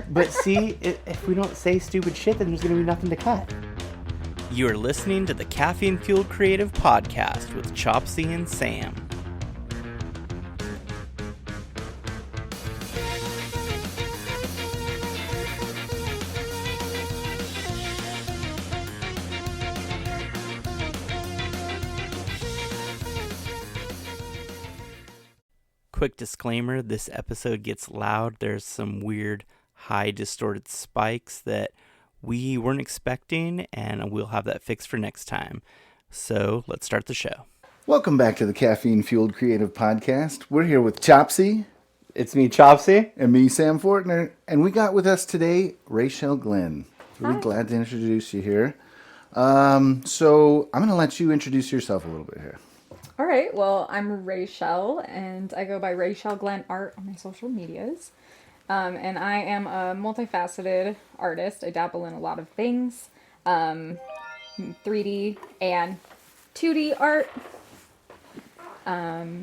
But see, if we don't say stupid shit, then there's going to be nothing to cut. You are listening to the Caffeine Fueled Creative Podcast with Chopsy and Sam. Quick disclaimer, this episode gets loud. There's some weird high distorted spikes that we weren't expecting, and we'll have that fixed for next time. So let's start the show. Welcome back to the Caffeine Fueled Creative Podcast. We're here with Chopsy. It's me, Chopsy. And me, Sam Fortner. And we got with us today, Rayshell Glenn. Really glad to introduce you here. So I'm going to let you introduce yourself a little bit here. All right, well, I'm Rayshell, and I go by Rayshell Glenn Art on my social medias. And I am a multifaceted artist. I dabble in a lot of things, 3D and 2D art. Yeah,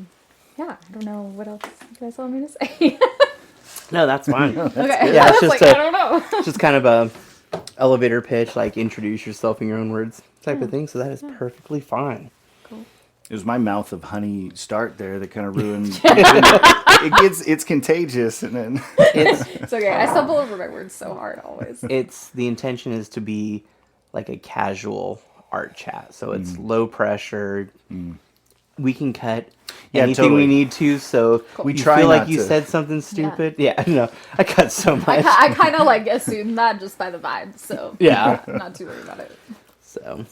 I don't know what else you guys want me to say. No, that's fine. Okay, Yeah, I it's was just like, I don't know. just kind of a elevator pitch, like introduce yourself in your own words type of thing. So that is perfectly fine. Cool. It was my mouth of honey start there that kind of ruined. It's contagious, and then It's okay. I stumble over my words so hard always. The intention is to be like a casual art chat. So it's low pressure. We can cut anything totally. we need to. So We you try feel like not you to. said something stupid. Yeah, no, I cut so much. I kind of like assume that just by the vibe, so Yeah. I'm not too worried about it. So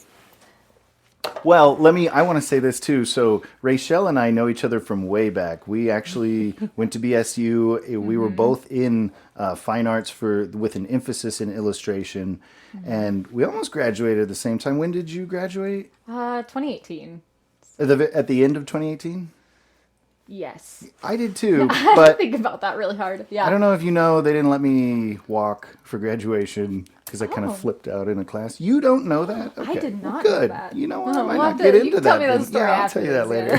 well, I want to say this too. So Rayshell and I know each other from way back. We actually went to BSU. We were both in fine arts with an emphasis in illustration, and we almost graduated at the same time. When did you graduate? 2018. At the end of 2018? Yes. I did too, I but think about that really hard. Yeah. I don't know if you know, they didn't let me walk for graduation because I kind of flipped out in a class. You don't know that? Okay. I did not Good. know that. You know what? Oh, I might we'll not have get to- into you can that. tell me that then. story Yeah, I'll tell you that afterwards, later.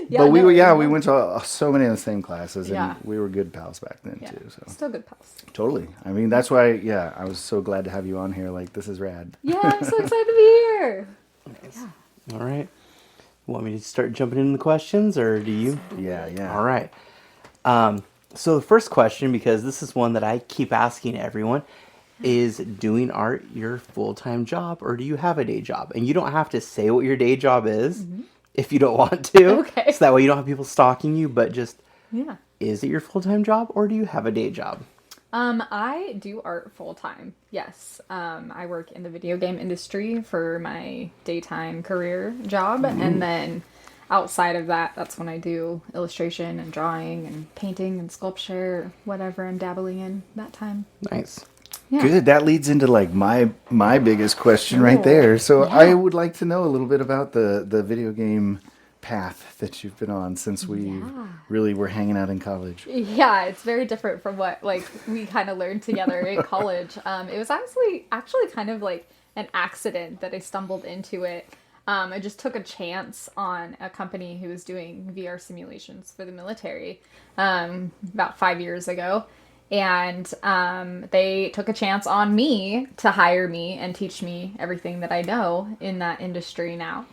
Yeah, But no, we went to so many of the same classes, and Yeah. we were good pals back then Yeah. too. So Still good pals. totally. I mean, that's why. Yeah, I was so glad to have you on here. Like, this is rad. Yeah, I'm so excited to be here. all right. Want me to start jumping into the questions, or do you? Yeah. All right. So the first question, because this is one that I keep asking everyone, is doing art your full-time job, or do you have a day job? And you don't have to say what your day job is if you don't want to. Okay. So that way you don't have people stalking you, but just, Yeah. is it your full-time job, or do you have a day job? I do art full time. Yes. I work in the video game industry for my daytime career job, and then outside of that, that's when I do illustration and drawing and painting and sculpture, whatever I'm dabbling in that time. Nice. Yeah. Good. That leads into like my biggest question right there. So I would like to know a little bit about the video game path that you've been on since we really were hanging out in college. Yeah, it's very different from what we kind of learned together in college. It was actually kind of like an accident that I stumbled into it. I just took a chance on a company who was doing VR simulations for the military about 5 years ago. And they took a chance on me to hire me and teach me everything that I know in that industry now.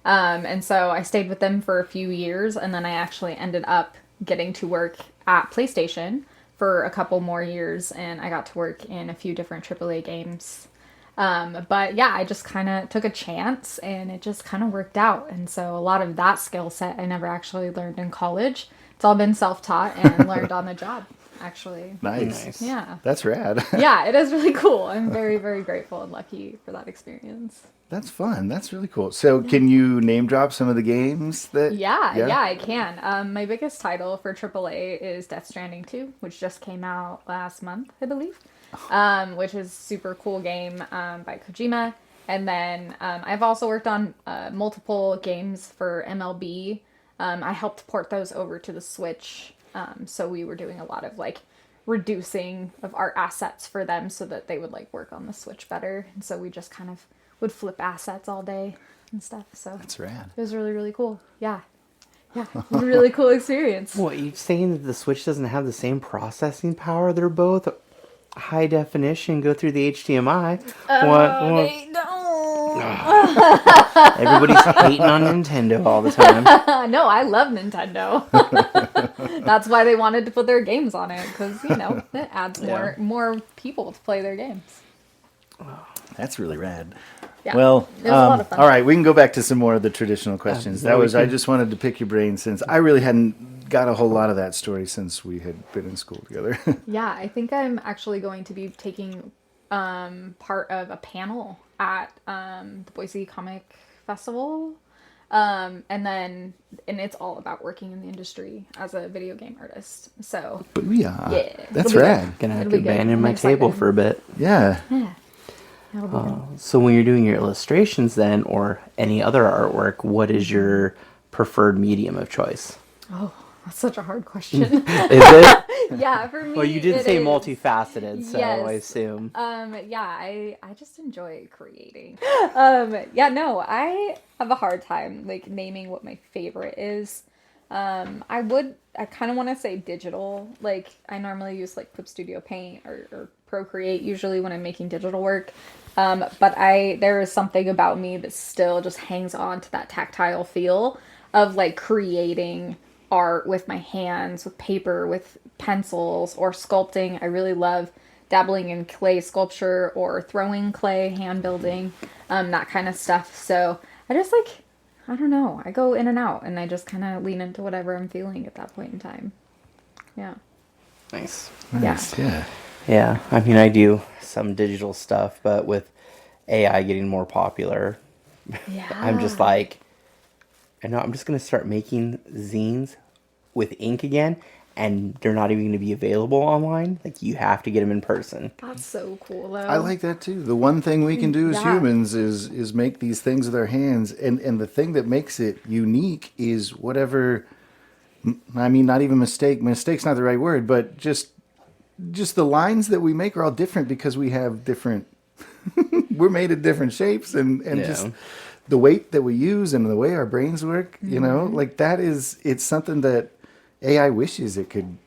And so I stayed with them for a few years, and then I actually ended up getting to work at PlayStation for a couple more years, and I got to work in a few different AAA games. But yeah, I just kind of took a chance, and it just kind of worked out. And so a lot of that skill set I never actually learned in college. It's all been self-taught and learned on the job, actually. Nice. Yeah. That's rad. Yeah, it is really cool. I'm very, very grateful and lucky for that experience. That's fun. That's really cool. So can you name drop some of the games that... Yeah, I can. My biggest title for AAA is Death Stranding 2, which just came out last month, I believe, which is a super cool game by Kojima. And then I've also worked on multiple games for MLB. I helped port those over to the Switch, so we were doing a lot of like reducing of art assets for them so that they would like work on the Switch better. And so we just kind of would flip assets all day and stuff. So That's rad. it was really, really cool. Yeah. Yeah, really cool experience. What, you saying that the Switch doesn't have the same processing power? They're both high definition, go through the HDMI. What? They don't. Everybody's hating on Nintendo all the time. No, I love Nintendo. That's why they wanted to put their games on it, because it adds more people to play their games. That's really rad. Yeah, Well, it was a lot of fun. all right, we can go back to some more of the traditional questions. yeah, we I can. just wanted to pick your brain since I really hadn't got a whole lot of that story since we had been in school together. Yeah, I think I'm actually going to be taking part of a panel at the Boise Comic Festival. And it's all about working in the industry as a video game artist. So, Booyah. yeah. That's It'll be rad. Gonna have It'll to be good. abandon I'm my table excited. for a bit. Yeah. Yeah. That'll be good. So when you're doing your illustrations then, or any other artwork, what is your preferred medium of choice? Oh, that's such a hard question. Is it? Yeah, for me. Well, you did it say is. multifaceted, so Yes. I assume. Yeah, I just enjoy creating. Yeah, no, I have a hard time like naming what my favorite is. I kind of want to say digital. Like I normally use like Clip Studio Paint or Procreate usually when I'm making digital work. But there is something about me that still just hangs on to that tactile feel of like creating art with my hands, with paper, with pencils, or sculpting. I really love dabbling in clay sculpture or throwing clay, hand building, that kind of stuff. So I just like, I don't know, I go in and out and I just kind of lean into whatever I'm feeling at that point in time. Yeah. Nice. Nice. Yeah. Yeah, I mean, I do some digital stuff, but with AI getting more popular, Yeah. I'm just like, I know I'm just going to start making zines with ink again, and they're not even going to be available online. Like, you have to get them in person. That's so cool though. I like that too. The one thing we can do as Yeah. humans is make these things with our hands, and the thing that makes it unique is whatever. I mean, not even mistake. Mistake's not the right word, but just the lines that we make are all different because we have different. We're made of different shapes, and Yeah. just the weight that we use and the way our brains work. You know, like that is it's something that AI wishes it could.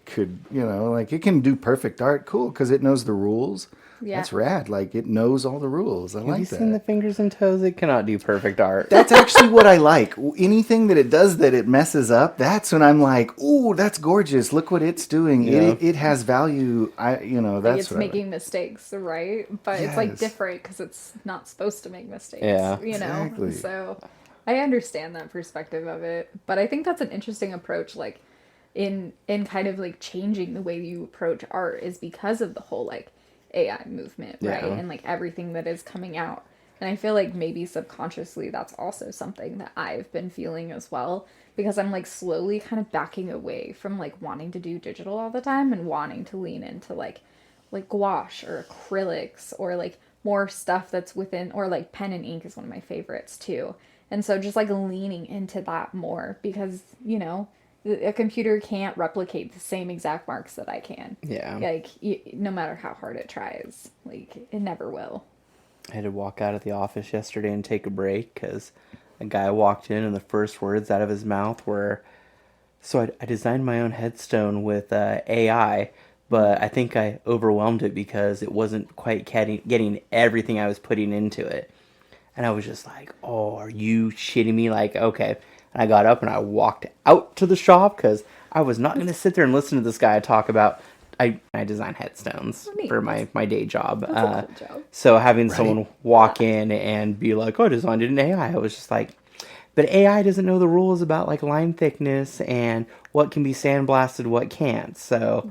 Like it can do perfect art. Cool, because it knows the rules. Yeah. That's rad. Like it knows all the rules. I Have like you that. seen the fingers and toes? It cannot do perfect art. That's actually what I like. Anything that it does that it messes up, that's when I'm like, "Ooh, that's gorgeous. Look what it's doing. Yeah. It has value." Like That's it's what I like. making mistakes, right? But it's like Yes. different because it's not supposed to make mistakes. Yeah. Exactly. So I understand that perspective of it, but I think that's an interesting approach. Like in kind of like changing the way you approach art is because of the whole like AI movement, right? Yeah. And like everything that is coming out. And I feel like maybe subconsciously that's also something that I've been feeling as well because I'm like slowly kind of backing away from like wanting to do digital all the time and wanting to lean into like gouache or acrylics or like more stuff that's within or like pen and ink is one of my favorites too. And so just like leaning into that more because, a computer can't replicate the same exact marks that I can. Yeah. Like no matter how hard it tries, like it never will. I had to walk out of the office yesterday and take a break because a guy walked in and the first words out of his mouth were, so I designed my own headstone with AI, but I think I overwhelmed it because it wasn't quite getting everything I was putting into it. And I was just like, oh, are you shitting me? Like, okay. And I got up and I walked out to the shop because I was not going to sit there and listen to this guy talk about, I design headstones neat. for my day job. That's a cool job. So having someone walk in and be like, oh, I designed it in AI, I was just like, but AI doesn't know the rules about like line thickness and what can be sandblasted, what can't. So,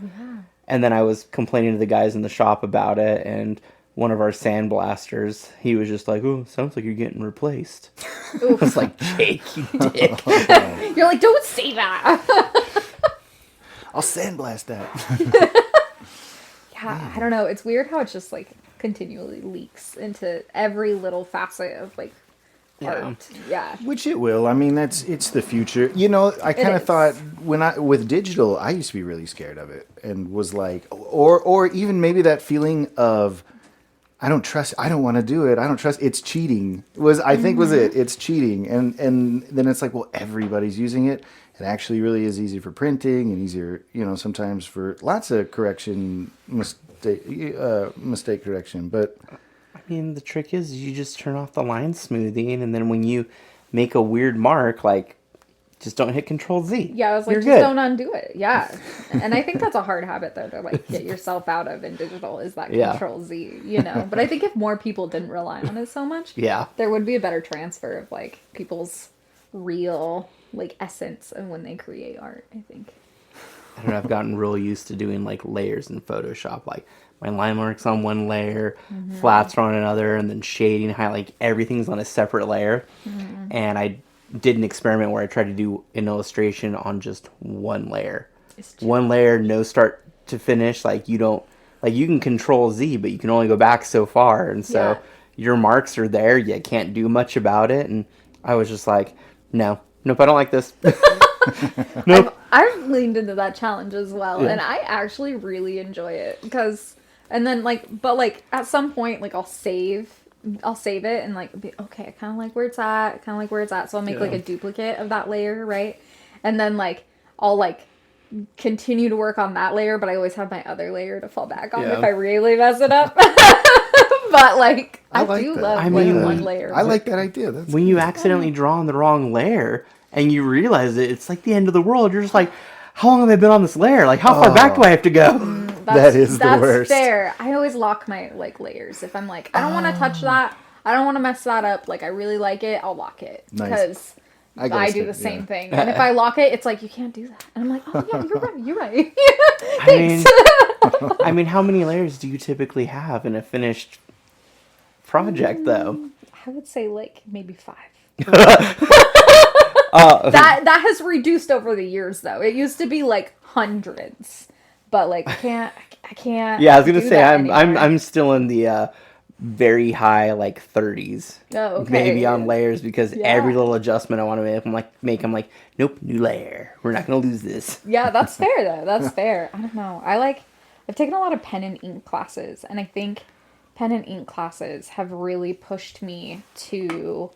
and then I was complaining to the guys in the shop about it, and one of our sandblasters, he was just like, oh, sounds like you're getting replaced. I was like, Jake, you dick. You're like, don't say that. I'll sandblast that. Yeah, I don't know. It's weird how it just like continually leaks into every little facet of like art. Yeah. Which it will. I mean, it's the future. I kind of is. thought with digital, I used to be really scared of it and was like, or even maybe that feeling of, I don't want to do it. I don't trust, it's cheating. I think was it. It's cheating. And then it's like, well, everybody's using it. It actually really is easy for printing and easier, sometimes for lots of mistake correction. But I mean, the trick is you just turn off the line smoothing, and then when you make a weird mark, like, just don't hit Control Z. Yeah, I was like, You're just good. don't undo it. Yeah. And I think that's a hard habit, though, to like get yourself out of in digital is that Yeah. Control Z, But I think if more people didn't rely on it so much, Yeah. there would be a better transfer of like people's real like essence of when they create art, I think. I don't know, I've gotten real used to doing like layers in Photoshop. Like my line marks on one layer, flats are on another, and then shading, highlight, everything's on a separate layer. And I did an experiment where I tried to do an illustration on just one layer. One layer, no start to finish. Like you can Control Z, but you can only go back so far. And so your marks are there. You can't do much about it. And I was just like, nope, I don't like this. Nope. I've leaned into that challenge as well, Yeah. and I actually really enjoy it and then but at some point, like I'll save it and like be okay. I kind of like where it's at. So I'll make like a duplicate of that layer, right? And then like I'll like continue to work on that layer, but I always have my other layer to fall back on if I really mess it up. But like I like do that. love I mean, one layer. I like that idea. That's When you accidentally draw on the wrong layer and you realize it's like the end of the world, you're just like, how long have I been on this layer? Like, how far back do I have to go? that is the worst. That's fair. I always lock my like layers. If I'm like, I don't want to touch that. I don't want to mess that up. Like, I really like it. I'll lock it Nice. because I do the same thing. And if I lock it, it's like you can't do that. And I'm like, oh yeah, you're right. You're right. Thanks. I mean, how many layers do you typically have in a finished project, though? I would say like maybe 5. That has reduced over the years though. It used to be like hundreds, but like I can't. Yeah, I was gonna do say that I'm anymore. I'm still in the very high like 30s, Oh, okay. maybe on layers because Yeah. every little adjustment I want to make, I'm like, nope, new layer. We're not gonna lose this. Yeah, that's fair though. That's fair. I don't know. I've taken a lot of pen and ink classes, and I think pen and ink classes have really pushed me to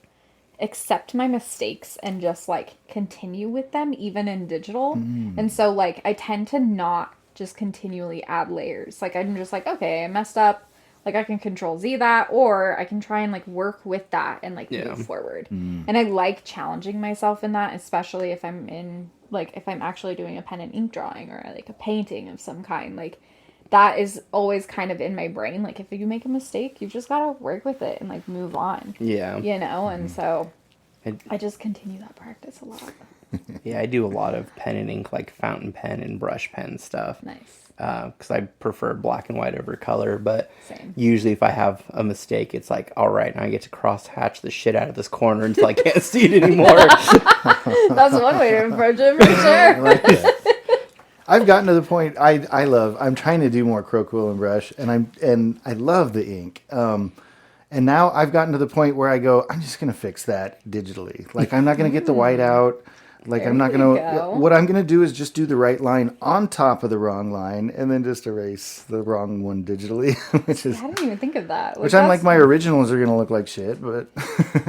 accept my mistakes and just like continue with them even in digital. And so like I tend to not just continually add layers. Like I'm just like, okay, I messed up. Like I can Control Z that, or I can try and like work with that and like move forward. And I like challenging myself in that, especially if if I'm actually doing a pen and ink drawing or like a painting of some kind. Like that is always kind of in my brain. Like if you make a mistake, you've just got to work with it and like move on. Yeah. And so And- I just continue that practice a lot. Yeah, I do a lot of pen and ink, like fountain pen and brush pen stuff. Nice. Because I prefer black and white over color, but Same. usually if I have a mistake, it's like, all right, now I get to cross hatch the shit out of this corner until I can't see it anymore. That's one way to approach it for I sure. like that. I've gotten to the point I'm trying to do more Croquill and brush, and I love the ink. And now I've gotten to the point where I go, I'm just gonna fix that digitally. Like I'm not gonna get the white out. Like There I'm not you gonna. go. What I'm gonna do is just do the right line on top of the wrong line, and then just erase the wrong one digitally, which is. I didn't even think of that. Which I'm like, my originals are gonna look like shit, but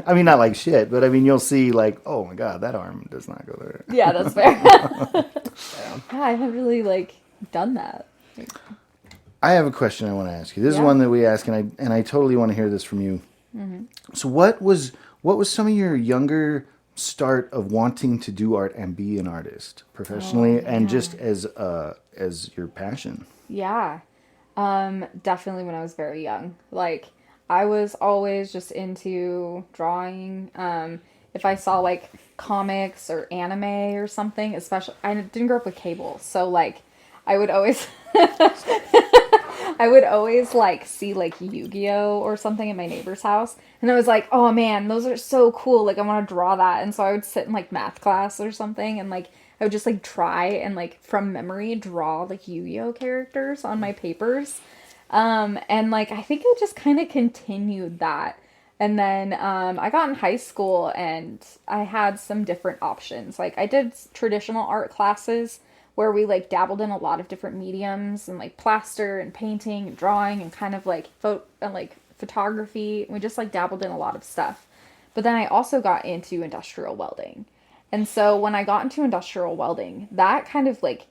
I mean not like shit, but I mean you'll see like, oh my god, that arm does not go there. Yeah, that's fair. Yeah, I haven't really like done that. I have a question I want to ask you. This is Yeah. one that we ask, and I totally want to hear this from you. So what was some of your younger start of wanting to do art and be an artist professionally and just as your passion? Yeah. Definitely when I was very young. Like I was always just into drawing. If I saw like comics or anime or something, especially I didn't grow up with cable, so like I would always I would always like see like Yu-Gi-Oh or something at my neighbor's house, and I was like, oh man, those are so cool, like I want to draw that. And so I would sit in like math class or something, and like I would just like try and like from memory draw like Yu-Gi-Oh characters on my papers. And like I think I just kind of continued that. And then I got in high school and I had some different options. Like I did traditional art classes where we like dabbled in a lot of different mediums and like plaster and painting and drawing and kind of like photography. We just like dabbled in a lot of stuff. But then I also got into industrial welding. And so when I got into industrial welding, that kind of like,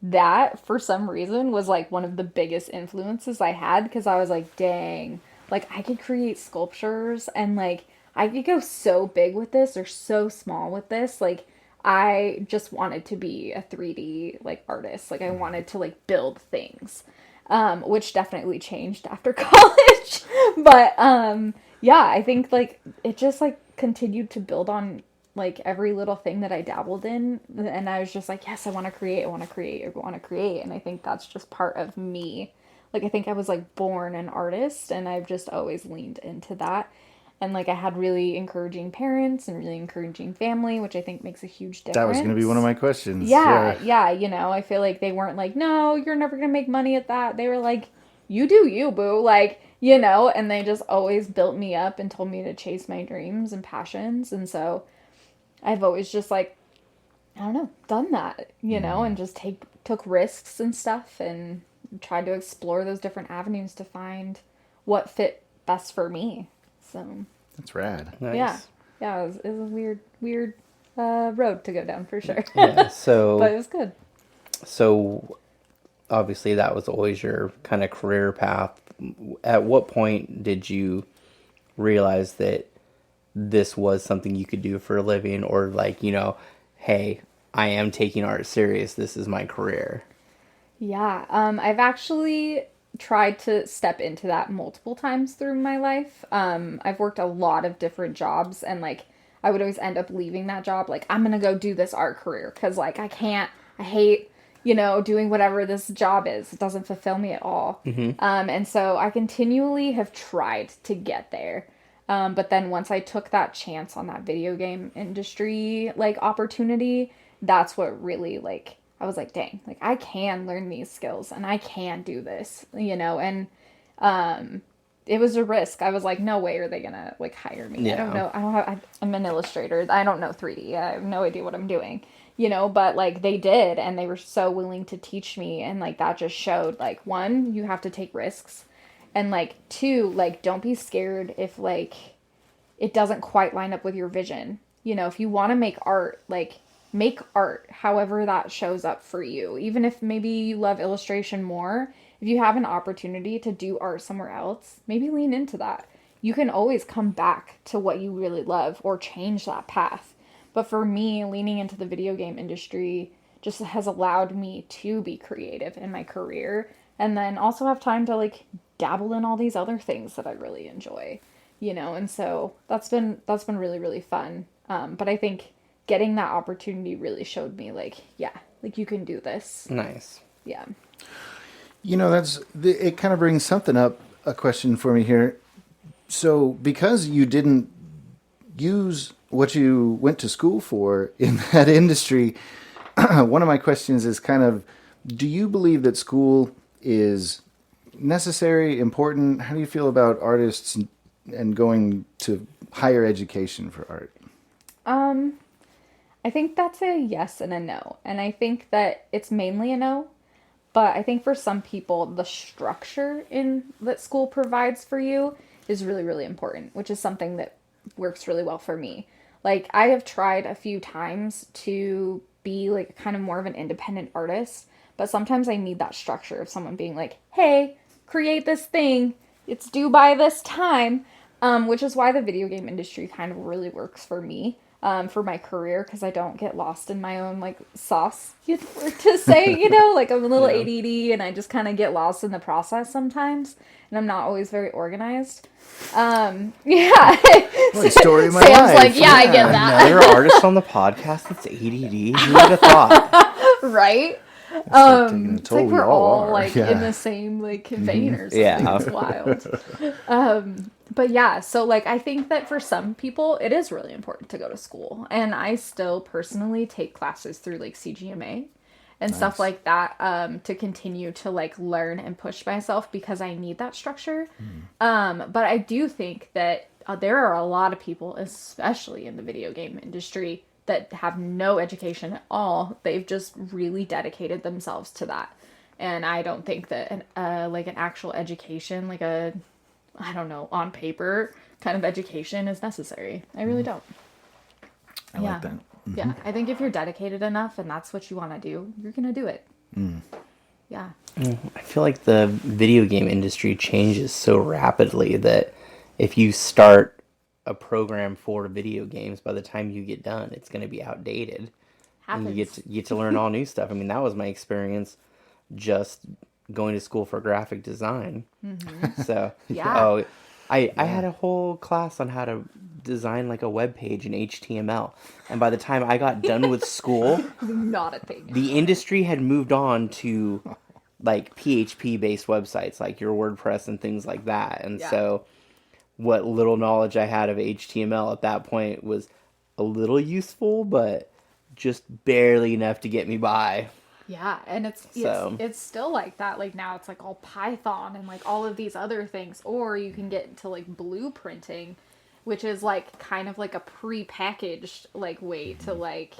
that for some reason was like one of the biggest influences I had because I was like, dang, like I could create sculptures and like I could go so big with this or so small with this. Like I just wanted to be a 3D like artist. Like I wanted to like build things. Which definitely changed after college. But yeah, I think like it just like continued to build on like every little thing that I dabbled in, and I was just like, yes, I want to create, I want to create, I want to create. And I think that's just part of me. Like I think I was like born an artist, and I've just always leaned into that. And like I had really encouraging parents and really encouraging family, which I think makes a huge difference. That was going to be one of my questions. Yeah, you know, I feel like they weren't like, no, you're never gonna make money at that. They were like, you do you, boo. Like, you know, and they just always built me up and told me to chase my dreams and passions. And so I've always just like, I don't know, done that, you know, and just took risks and stuff and tried to explore those different avenues to find what fit best for me. So That's rad. Nice. yeah, it was a weird road to go down for sure. Yeah, so But it was good. so obviously that was always your kind of career path. At what point did you realize that this was something you could do for a living, or like, you know, hey, I am taking art serious, this is my career? Yeah, I've actually tried to step into that multiple times through my life. I've worked a lot of different jobs, and like I would always end up leaving that job like I'm gonna go do this art career because like I hate, you know, doing whatever this job is. It doesn't fulfill me at all. And so I continually have tried to get there. But then once I took that chance on that video game industry like opportunity, that's what really like I was like, dang, like I can learn these skills and I can do this, you know, and it was a risk. I was like, no way are they gonna like hire me. I don't Yeah. know. I'm an illustrator. I don't know 3D. I have no idea what I'm doing, you know, but like they did, and they were so willing to teach me. And like that just showed like, one, you have to take risks. And like two, like don't be scared if like it doesn't quite line up with your vision. You know, if you want to make art, like make art however that shows up for you. Even if maybe you love illustration more, if you have an opportunity to do art somewhere else, maybe lean into that. You can always come back to what you really love or change that path. But for me, leaning into the video game industry just has allowed me to be creative in my career and then also have time to like dabble in all these other things that I really enjoy, you know, and so that's been really, really fun. But I think getting that opportunity really showed me like, yeah, like you can do this. Nice. Yeah. You know, it kind of brings something up, a question for me here. So because you didn't use what you went to school for in that industry, one of my questions is kind of, do you believe that school is necessary, important? How do you feel about artists and going to higher education for art? I think that's a yes and a no. And I think that it's mainly a no. But I think for some people, the structure that school provides for you is really, really important, which is something that works really well for me. Like, I have tried a few times to be like kind of more of an independent artist, but sometimes I need that structure of someone being like, hey, create this thing. It's due by this time, which is why the video game industry kind of really works for me. For my career, because I don't get lost in my own like sauce, to say, you know, like I'm a little ADD and I just kind of get lost in the process sometimes, and I'm not always very organized. Yeah. Well, story of my Sam's life. like, yeah, I get that. Another artist on the podcast that's ADD. Who would have thought? Right? Taking a It's toll. like We we're all are. like Yeah. in the same like vein or something. Yeah. It's wild. But yeah, so like I think that for some people it is really important to go to school. And I still personally take classes through like CGMA and stuff like that to continue to like learn and push myself because I need that structure. But I do think that there are a lot of people, especially in the video game industry, that have no education at all. They've just really dedicated themselves to that. And I don't think that like an actual education, like a I don't know, on paper kind of education is necessary. I really don't. I like that. Yeah, I think if you're dedicated enough and that's what you want to do, you're going to do it. Yeah. I feel like the video game industry changes so rapidly that if you start a program for video games, by the time you get done, it's going to be outdated. And you Happens. get to learn all new stuff. I mean, that was my experience just going to school for graphic design. So, Yeah. oh, I had a whole class on how to design like a web page in HTML. And by the time I got done with school, Not a thing. the industry had moved on to like PHP based websites like your WordPress and things like that. And Yeah. so what little knowledge I had of HTML at that point was a little useful, but just barely enough to get me by. Yeah, and So- it's still like that. Like now it's like all Python and like all of these other things. Or you can get into like blueprinting, which is like kind of like a pre-packaged like way to like,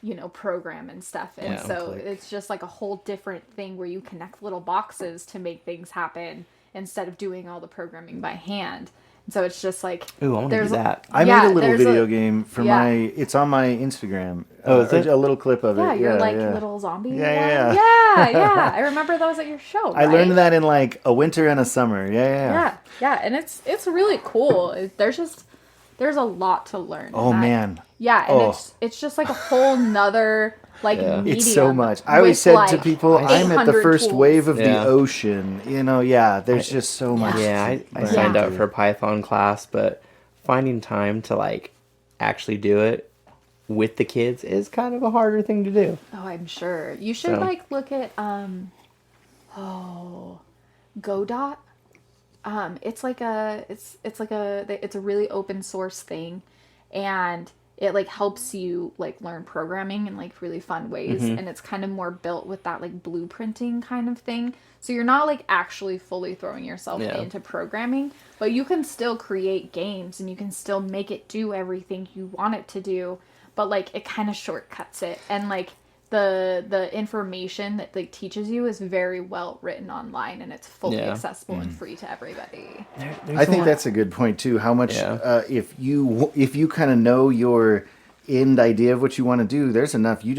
you know, program and stuff. And Yeah, so click. it's just like a whole different thing where you connect little boxes to make things happen instead of doing all the programming by hand. And so it's just like Ooh, I want to do there's that. I Yeah, made a little there's video a- game for yeah. my. It's on my Instagram. Oh, is it? A little clip of yeah, it. you're like yeah. little zombie. Yeah, one. yeah. Yeah. I remember those at your show. I right? learned that in like a winter and a summer. Yeah, and it's really cool. There's a lot to learn. Oh and man, yeah, and Oh. it's just like a whole nother like Yeah. medium. it's so much. I always with, said to like, people, I'm at the 800 first tools. wave of the Yeah. ocean. You know, there's just so much. Yeah, to I learn. signed up Yeah. for a Python class, but finding time to like actually do it with the kids is kind of a harder thing to do. Oh, I'm sure. You should So- like look at Godot. It's a really open source thing, and it like helps you like learn programming in like really fun ways, and it's kind of more built with that like blueprinting kind of thing. So you're not like actually fully throwing yourself Yeah. into programming, but you can still create games and you can still make it do everything you want it to do, but like it kind of shortcuts it, and like the information that like teaches you is very well written online, and it's fully Yeah. accessible and free to everybody. I think that's a good point too. How much Yeah. if you kind of know your end idea of what you want to do, there's enough. You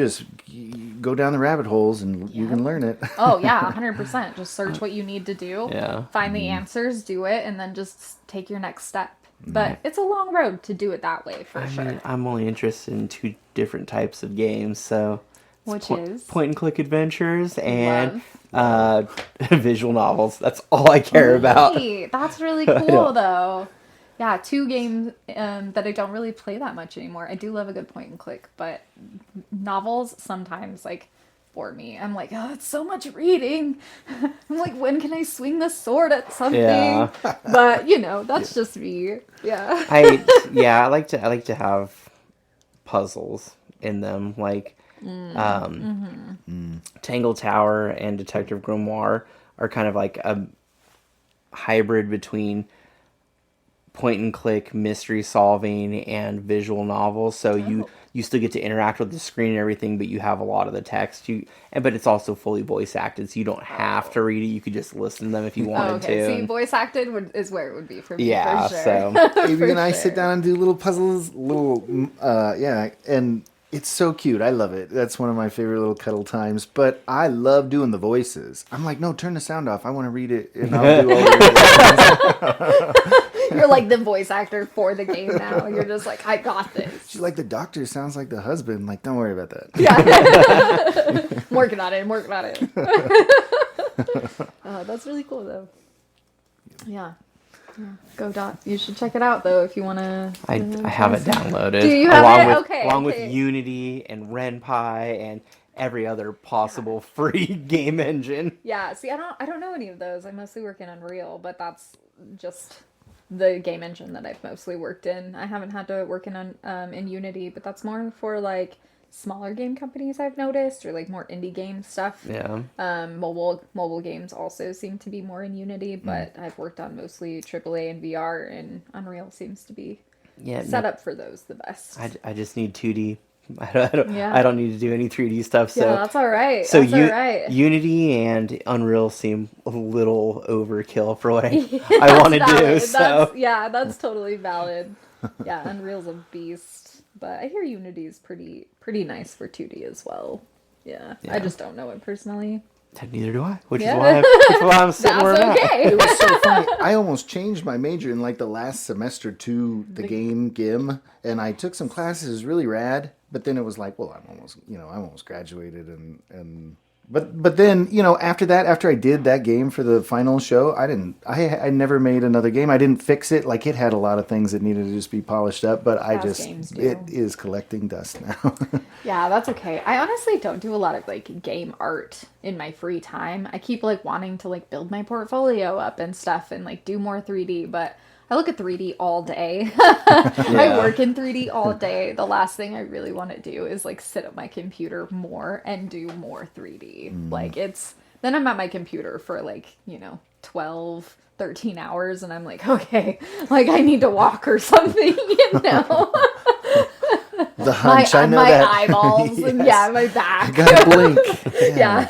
go down the rabbit holes and you can learn it. Oh yeah, 100%. Just search what you need to do. Yeah. Find the answers, do it, and then just take your next step. But it's a long road to do it that way for I sure. mean, I'm only interested in two different types of games, so Which point is and click adventures and visual novels. That's all I care about. Neat. That's really cool though. Yeah, two games that I don't really play that much anymore. I do love a good point and click, but novels sometimes like bore me. I'm like, oh, it's so much reading. I'm like, when can I swing the sword at something? Yeah. But you know, that's just me. Yeah. I like to have puzzles in them, like Tangle Tower and Detective Grimoire are kind of like a hybrid between point and click mystery solving and visual novels. So you still get to interact with the screen and everything, but you have a lot of the text. But it's also fully voice acted, so you don't have to read it. You could just listen to them if you wanted Okay, to. see, voice acted is where it would be for me. Yeah, for sure. so Avery and I sure. sit down and do little puzzles, and it's so cute. I love it. That's one of my favorite little cuddle times. But I love doing the voices. I'm like, no, turn the sound off. I want to read it, and I'll do all the You're like the voice actor for the game now. You're just like, I got this. She's like, the doctor sounds like the husband. I'm like, don't worry about that. Yeah. I'm working on it. That's really cool though. Yeah. Godot. You should check it out though if you want to. I have it downloaded. Do you have along it? with, Okay, Along okay. with Unity and RenPy and every other possible free game engine. Yeah. See, I don't know any of those. I mostly work in Unreal, but that's just the game engine that I've mostly worked in. I haven't had to work in Unity, but that's more for like smaller game companies I've noticed, or like more indie game stuff. Yeah. Mobile games also seem to be more in Unity, but I've worked on mostly AAA and VR, and Unreal seems to be Yeah. set up for those the best. I just need 2D Yeah. I don't need to do any 3D stuff. So Yeah, that's all right. So That's all right. Unity and Unreal seem a little overkill for what I That's want to do. valid. So That's totally valid. Yeah, Unreal's a beast, but I hear Unity's pretty nice for 2D as well. Yeah, I Yeah. just don't know it personally. neither do I, which Yeah. is why I'm sitting where I'm That's at. okay. It was so funny. I almost changed my major in like the last semester to the game GIM, and I took some classes. It was really rad. But then it was like, well, I'm almost graduated, and but then after that, after I did that game for the final show, I never made another game. I didn't fix it. Like it had a lot of things that needed to just be polished up, but Fast games do. it is collecting dust now. Yeah, that's okay. I honestly don't do a lot of like game art in my free time. I keep like wanting to like build my portfolio up and stuff and like do more 3D, but I look at 3D all day. I work in 3D all day. The last thing I really want to do is like sit at my computer more and do more 3D. Like then I'm at my computer for like, 12, 13 hours and I'm like, okay, like I need to walk or something, The hunch, I know my that. eyeballs and my back. I gotta blink. Yeah.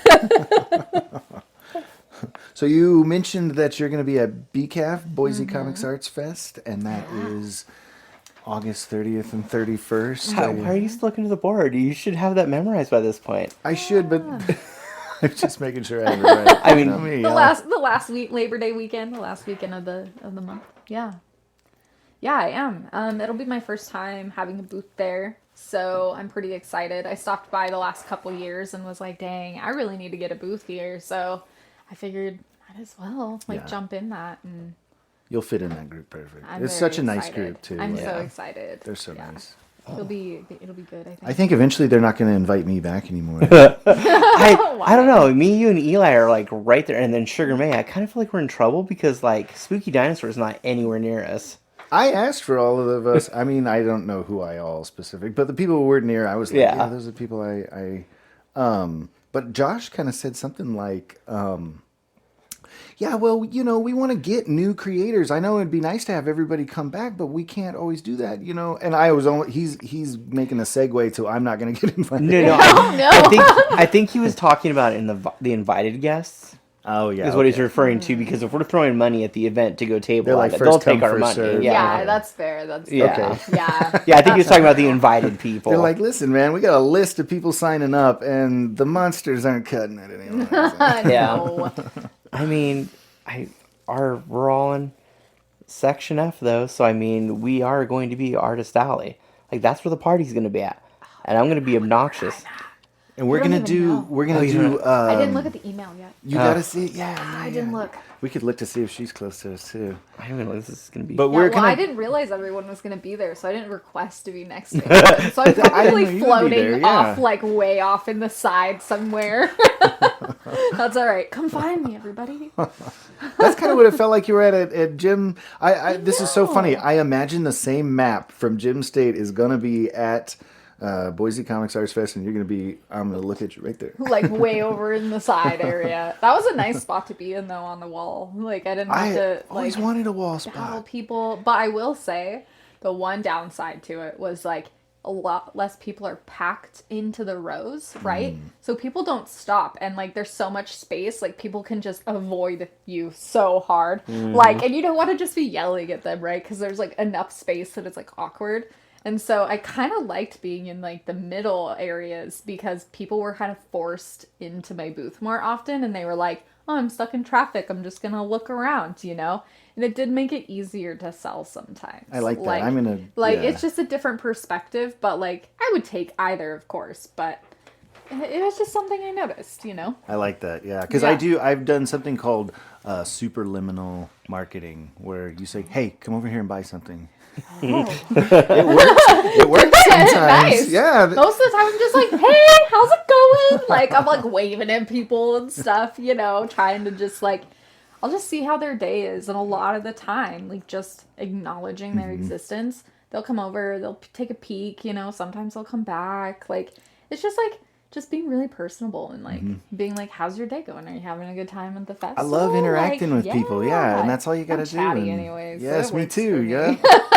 So you mentioned that you're going to be at BCAF, Boise Comics Arts Fest, and that is August 30th and 31st. Why are you still looking to the board? You should have that memorized by this point. I should, but I'm just making sure I have it right. I mean, The last week, Labor Day weekend, the last weekend of the month. Yeah. Yeah, I am. It'll be my first time having a booth there, so I'm pretty excited. I stopped by the last couple years and was like, dang, I really need to get a booth here, so I figured might as well jump in that, and You'll fit in that group perfect. I'm It's very such a nice excited. group too. I'm Like, so excited. they're so nice. It'll be good. I think eventually they're not going to invite me back anymore. I don't know. Me, you, and Eli are like right there, and then Sugar May. I kind of feel like we're in trouble because like Spooky Dinosaur is not anywhere near us. I asked for all of us. I mean, I don't know who I all specific, but the people who were near, I was like, yeah, those are the people but Josh kind of said something like, yeah, well, we want to get new creators. I know it'd be nice to have everybody come back, but we can't always do that, And I was he's making a segue to I'm not going to get invited. No. I think he was talking about in the invited guests. Oh yeah, is what he's referring to, because if we're throwing money at the event to go table, they're like they'll first come, take our first money. serve. Yeah, that's fair. That's fair. Yeah. Yeah. Yeah, I think he was talking about the invited people. They're like, listen, man, we got a list of people signing up, and the monsters aren't cutting it anymore. No. I mean, we're all in Section F though, so I mean, we are going to be Artist Alley. Like that's where the party's going to be at, and I'm going to be obnoxious. And we're gonna do. I didn't look at the email yet. You gotta see it. Yeah, I didn't look. We could look to see if she's close to us too. I don't know what this is going to be. But Yeah, we're well, gonna. I didn't realize everyone was going to be there, so I didn't request to be next to it. So I'm probably know you would be floating there, yeah. off, like, way off in the side somewhere. That's all right. Come find me, everybody. That's kind of what it felt like you were at Jim. This is so funny. I imagine the same map from Jim State is gonna be at Boise Comics Arts Fest, and you're gonna be. I'm gonna look at you right there. Like, way over in the side area. That was a nice spot to be in, though, on the wall. Like, I didn't have to, always wanted a wall spot. battle people. But I will say, the one downside to it was, like, a lot less people are packed into the rows, right? So people don't stop, and like there's so much space, like people can just avoid you so hard. Like, and you don't want to just be yelling at them, right? Because there's like enough space that it's like awkward. And so I kind of liked being in like the middle areas because people were kind of forced into my booth more often, and they were like, oh, I'm stuck in traffic, I'm just gonna look around, And it did make it easier to sell sometimes. I like that. I'm gonna it's just a different perspective, but like I would take either, of course, but it was just something I noticed, I like that, yeah, because I've done something called superliminal marketing, where you say, "Hey, come over here and buy something." Oh. It works sometimes. Nice. Yeah. Most of the time I'm just like, hey, how's it going? Like I'm like waving at people and stuff, trying to just like, I'll just see how their day is. And a lot of the time, like just acknowledging their existence, they'll come over, they'll take a peek, sometimes they'll come back. Like, it's just like, just being really personable and like being like, how's your day going? Are you having a good time at the I festival? love interacting Like, with people, yeah, and that's all you gotta I'm do. chatty and- anyways, so yes, it me works too. for me. Yeah,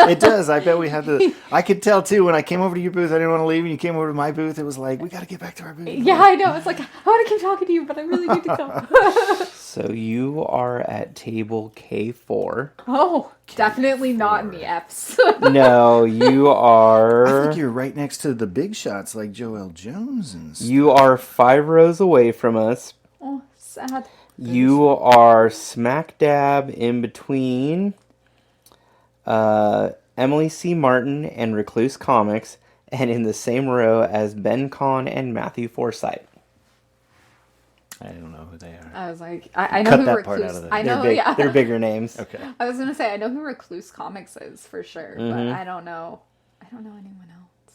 it does. I bet we had the. I could tell too when I came over to your booth. I didn't want to leave, and you came over to my booth. It was like we got to get back to our booth. Yeah, I know. It's like, I want to keep talking to you, but I really need to go. So you are at table K4. Oh, definitely not in the F's. No, you I are. think you're right next to the big shots like Joel Jones and stuff. You are 5 rows away from us. Oh, sad. You are smack dab in between Emily C. Martin and Recluse Comics, and in the same row as Ben Kahn and Matthew Forsythe. I don't know who they are. I was like, I know Cut who that Recluse. part out of there. I know, They're big, yeah. they're bigger names. Okay. I was gonna say I know who Recluse Comics is for sure, but I don't know. I don't know anyone else.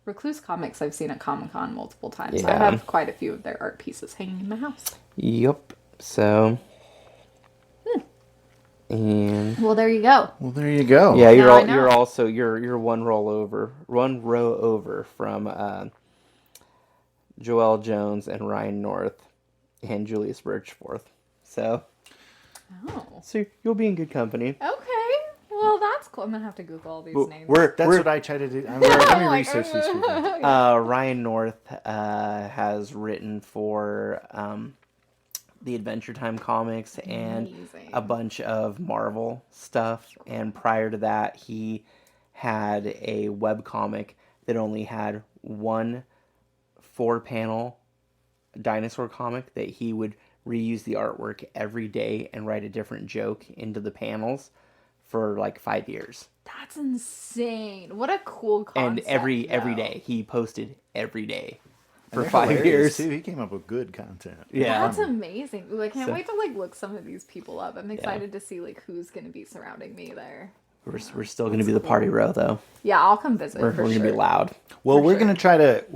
Recluse Comics I've seen at Comic-Con multiple times. I Yeah. have quite a few of their art pieces hanging in my house. Yep. So. And Well, there you go. Well, there you go. yeah, Now I know. you're also you're one row over from Joel Jones and Ryan North and Julius Birchforth. So Oh, you'll be in good company. okay. Well, that's cool. I'm gonna have to Google all these names. That's what I try to do. Let me research these people. Ryan North has written for the Adventure Time comics and Amazing. a bunch of Marvel stuff. And prior to that, he had a webcomic that only had one 4-panel dinosaur comic that he would reuse the artwork every day and write a different joke into the panels for like 5 years. That's insane. What a cool concept. And every though. day he posted every day for They're 5 hilarious, years. too. He came up with good content. Yeah. That's amazing. Ooh, I can't So- wait to like look some of these people up. I'm excited to see like who's gonna be surrounding me there. We're still going to be the party row though. Yeah, I'll come visit. We're for going to sure. be loud. Well, For we're sure.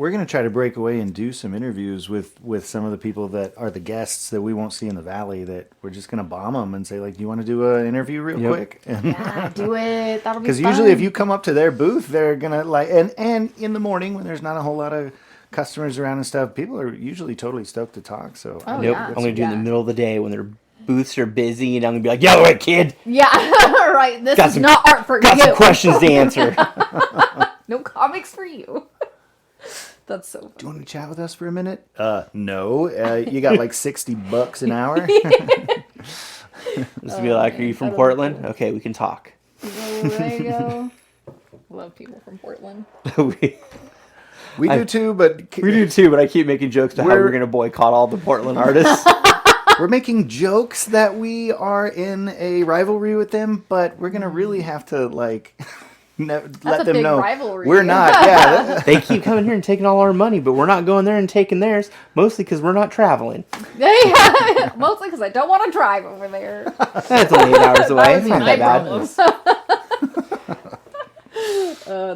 gonna try to break away and do some interviews with some of the people that are the guests that we won't see in the valley. That we're just gonna bomb them and say like, "Do you want to do an interview real Yep. quick?" Yeah, do it. That'll be Because fun. usually, if you come up to their booth, they're gonna like, and in the morning when there's not a whole lot of customers around and stuff, people are usually totally stoked to talk. So Oh, Nope. yeah. I'm going to do it in the Yeah. middle of the day when their booths are busy, and I'm going to be like, "Yo, right, kid, Yeah, right. This Got is some- not art for got you. some questions to answer." No comics for you. That's so funny. do you want to chat with us for a minute? No. You got like $60 an hour. Just be like, "Are you from that'll be Portland? cool. Okay, we can talk." Oh, there you go. Love people from Portland. we We do too, but do too, but I keep making jokes to how we're going to boycott all the Portland artists. we're making jokes that we are in a rivalry with them, but we're gonna really have to like let a them big know rivalry. we're not. Yeah, They keep coming here and taking all our money, but we're not going there and taking theirs, mostly because we're not traveling. Yeah, mostly because I don't want to drive over there. That's only 8 hours away. It's That not would be that my bad. problem.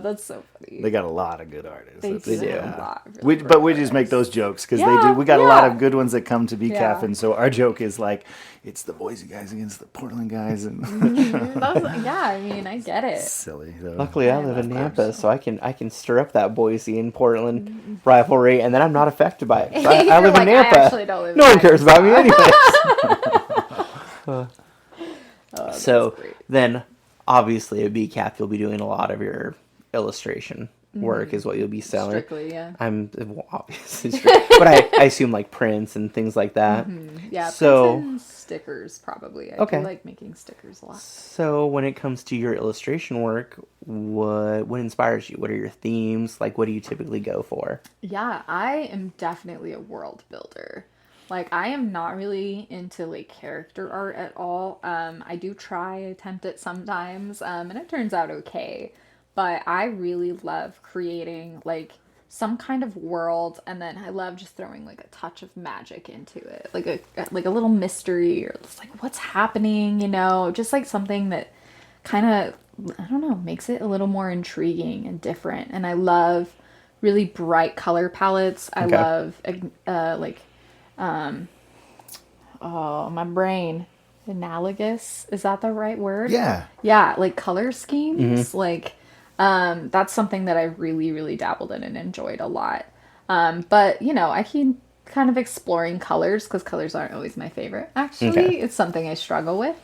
That's so funny. they got a lot of good artists. They That's- do do. have a lot of really But we great just make artists. those jokes because they Yeah, do. We got a lot yeah. of good ones that come to BCAF, Yeah. and so our joke is like, it's the Boise guys against the Portland guys, and Yeah, I mean, I get it. silly. Though. Luckily, I Yeah, live in of Nampa, so I can stir up that Boise and Portland rivalry, and then I'm not affected by it. 'cause I You're live like, in I Nampa. actually don't live No in one cares about me anyways. that's So great. then, obviously, at BCAF, you'll be doing a lot of your illustration work, is what you'll be selling. Strictly, yeah. Well, obviously, but I assume like prints and things like that. Yeah, So- prints and stickers probably. I Okay. do like making stickers a lot. So when it comes to your illustration work, what inspires you? What are your themes? Like, what do you typically go for? Yeah, I am definitely a world builder. Like, I am not really into like character art at all. I do attempt it sometimes, and it turns out okay. But I really love creating like some kind of world, and then I love just throwing like a touch of magic into it, like a little mystery, or just like what's happening, just like something that kind of, I don't know, makes it a little more intriguing and different. And I love really bright color palettes. I Okay. love oh, my brain, analogous, is that the right word? Yeah, Like color schemes. Like that's something that I really, really dabbled in and enjoyed a lot. But, I keep kind of exploring colors because colors aren't always my favorite. Actually, Okay. it's something I struggle with.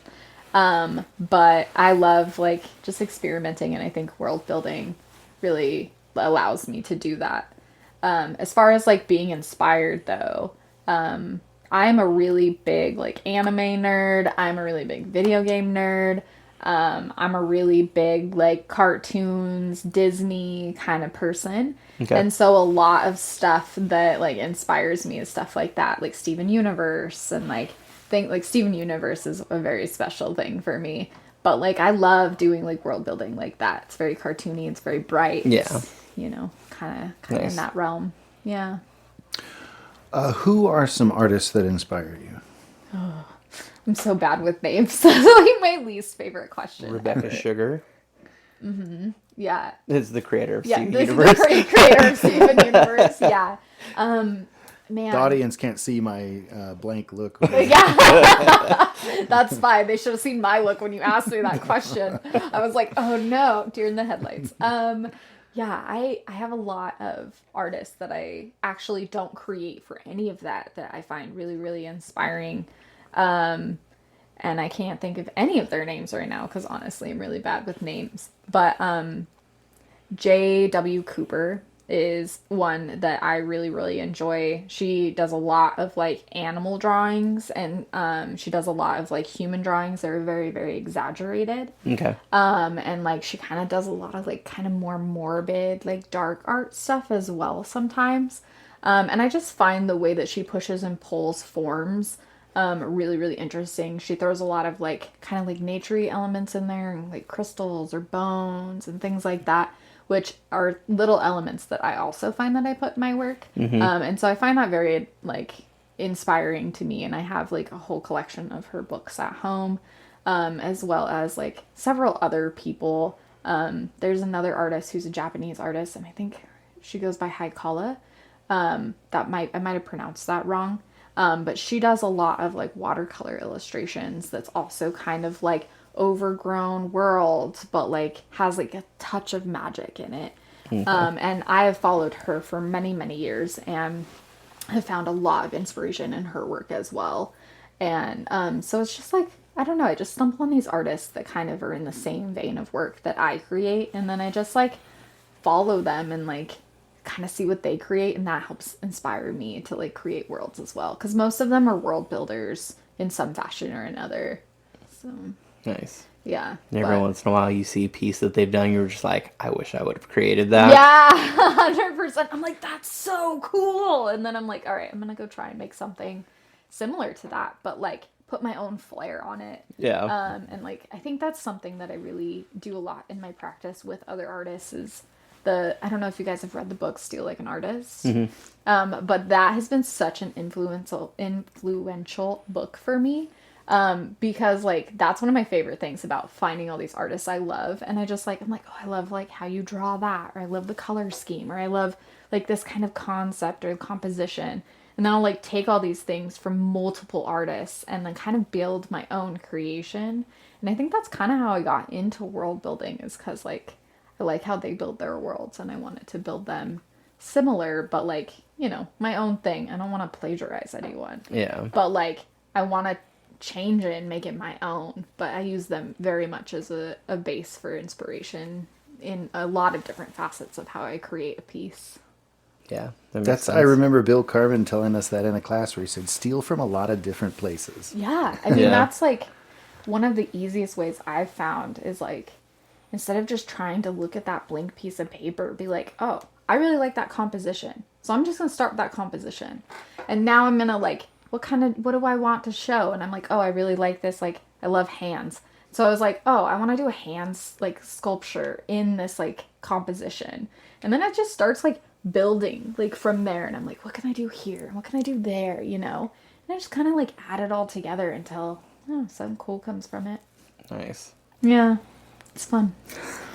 But I love like just experimenting, and I think world building really allows me to do that. As far as like being inspired though, I'm a really big like anime nerd. I'm a really big video game nerd. I'm a really big like cartoons, Disney kind of person. Okay. And so a lot of stuff that like inspires me is stuff like that, like Steven Universe and like think like Steven Universe is a very special thing for me. But like I love doing like world building like that. It's very cartoony, it's very bright. Yeah. It's, kind of Nice. in that realm. Yeah. Who are some artists that inspire you? I'm so bad with names. That's like my least favorite question. Rebecca ever. Sugar Yeah. is the creator of Yeah, Steven this Universe. is the great creator of Steven Universe. Yeah. Man. The audience can't see my blank look. Yeah. That's fine. They should have seen my look when you asked me that question. I was like, oh no, deer in the headlights. Yeah, I have a lot of artists that I actually don't create for any of that I find really, really inspiring. And I can't think of any of their names right now because honestly, I'm really bad with names. But J.W. Cooper is one that I really, really enjoy. She does a lot of like animal drawings and she does a lot of like human drawings that are very, very exaggerated. Okay. And like she kind of does a lot of like kind of more morbid, like dark art stuff as well sometimes. And I just find the way that she pushes and pulls forms really, really interesting. She throws a lot of like kind of like naturey elements in there, and like crystals or bones and things like that, which are little elements that I also find that I put in my work. And so I find that very like inspiring to me. And I have like a whole collection of her books at home, as well as like several other people. There's another artist who's a Japanese artist, and I think she goes by Haikala. I might have pronounced that wrong. But she does a lot of like watercolor illustrations that's also kind of like overgrown world, but like has like a touch of magic in it. And I have followed her for many, many years and have found a lot of inspiration in her work as well. And so it's just like, I don't know, I just stumble on these artists that kind of are in the same vein of work that I create. And then I just like follow them and like kind of see what they create, and that helps inspire me to like create worlds as well, because most of them are world builders in some fashion or another. So Nice. yeah, And every but- once in a while you see a piece that they've done, you're just like, I wish I would have created that. yeah, 100%. I'm like, that's so cool, and then I'm like, all right, I'm gonna go try and make something similar to that, but like put my own flair on it. Yeah. And like I think that's something that I really do a lot in my practice with other artists is I don't know if you guys have read the book Steal Like an Artist. But that has been such an influential book for me. Because like that's one of my favorite things about finding all these artists I love, and I'm like, oh, I love like how you draw that, or I love the color scheme, or I love like this kind of concept or composition. And then I'll like take all these things from multiple artists and then kind of build my own creation. And I think that's kind of how I got into world building, is because like I like how they build their worlds, and I wanted to build them similar, but like, my own thing. I don't want to plagiarize anyone. Yeah. But like, I want to change it and make it my own. But I use them very much as a base for inspiration in a lot of different facets of how I create a piece. Yeah. That makes That's sense. I remember Bill Carvin telling us that in a class where he said, steal from a lot of different places. Yeah. I mean, Yeah. that's like one of the easiest ways I've found is like, instead of just trying to look at that blank piece of paper, be like, oh, I really like that composition, so I'm just going to start with that composition. And now I'm going to like, what do I want to show? And I'm like, oh, I really like this. Like, I love hands. So I was like, oh, I want to do a hands like sculpture in this like composition. And then it just starts like building like from there. And I'm like, what can I do here? What can I do there? And I just kind of like add it all together until something cool comes from it. Nice. Yeah. It's fun.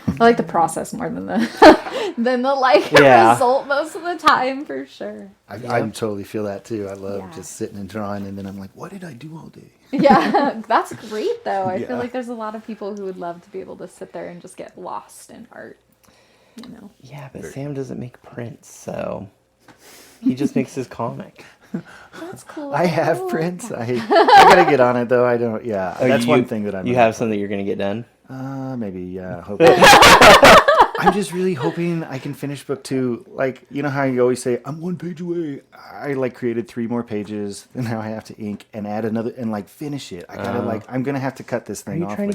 I like the process more than the like Yeah. result most of the time, for sure. I totally feel that too. I love Yeah. just sitting and drawing, and then I'm like, what did I do all day? Yeah, that's great though. I Yeah. feel like there's a lot of people who would love to be able to sit there and just get lost in art. Yeah, but Sam doesn't make prints, so He just makes his comic. That's cool. I have prints. I gotta get on it though. I don't. Yeah, that's one thing that I'm. You have something that you're gonna get done. Maybe. Yeah. Hope. I'm just really hoping I can finish book 2. Like, you know how you always say, I'm 1 page away. I like created 3 more pages, and now I have to ink and add another and like finish it. I gotta I'm gonna have to cut this thing off. Are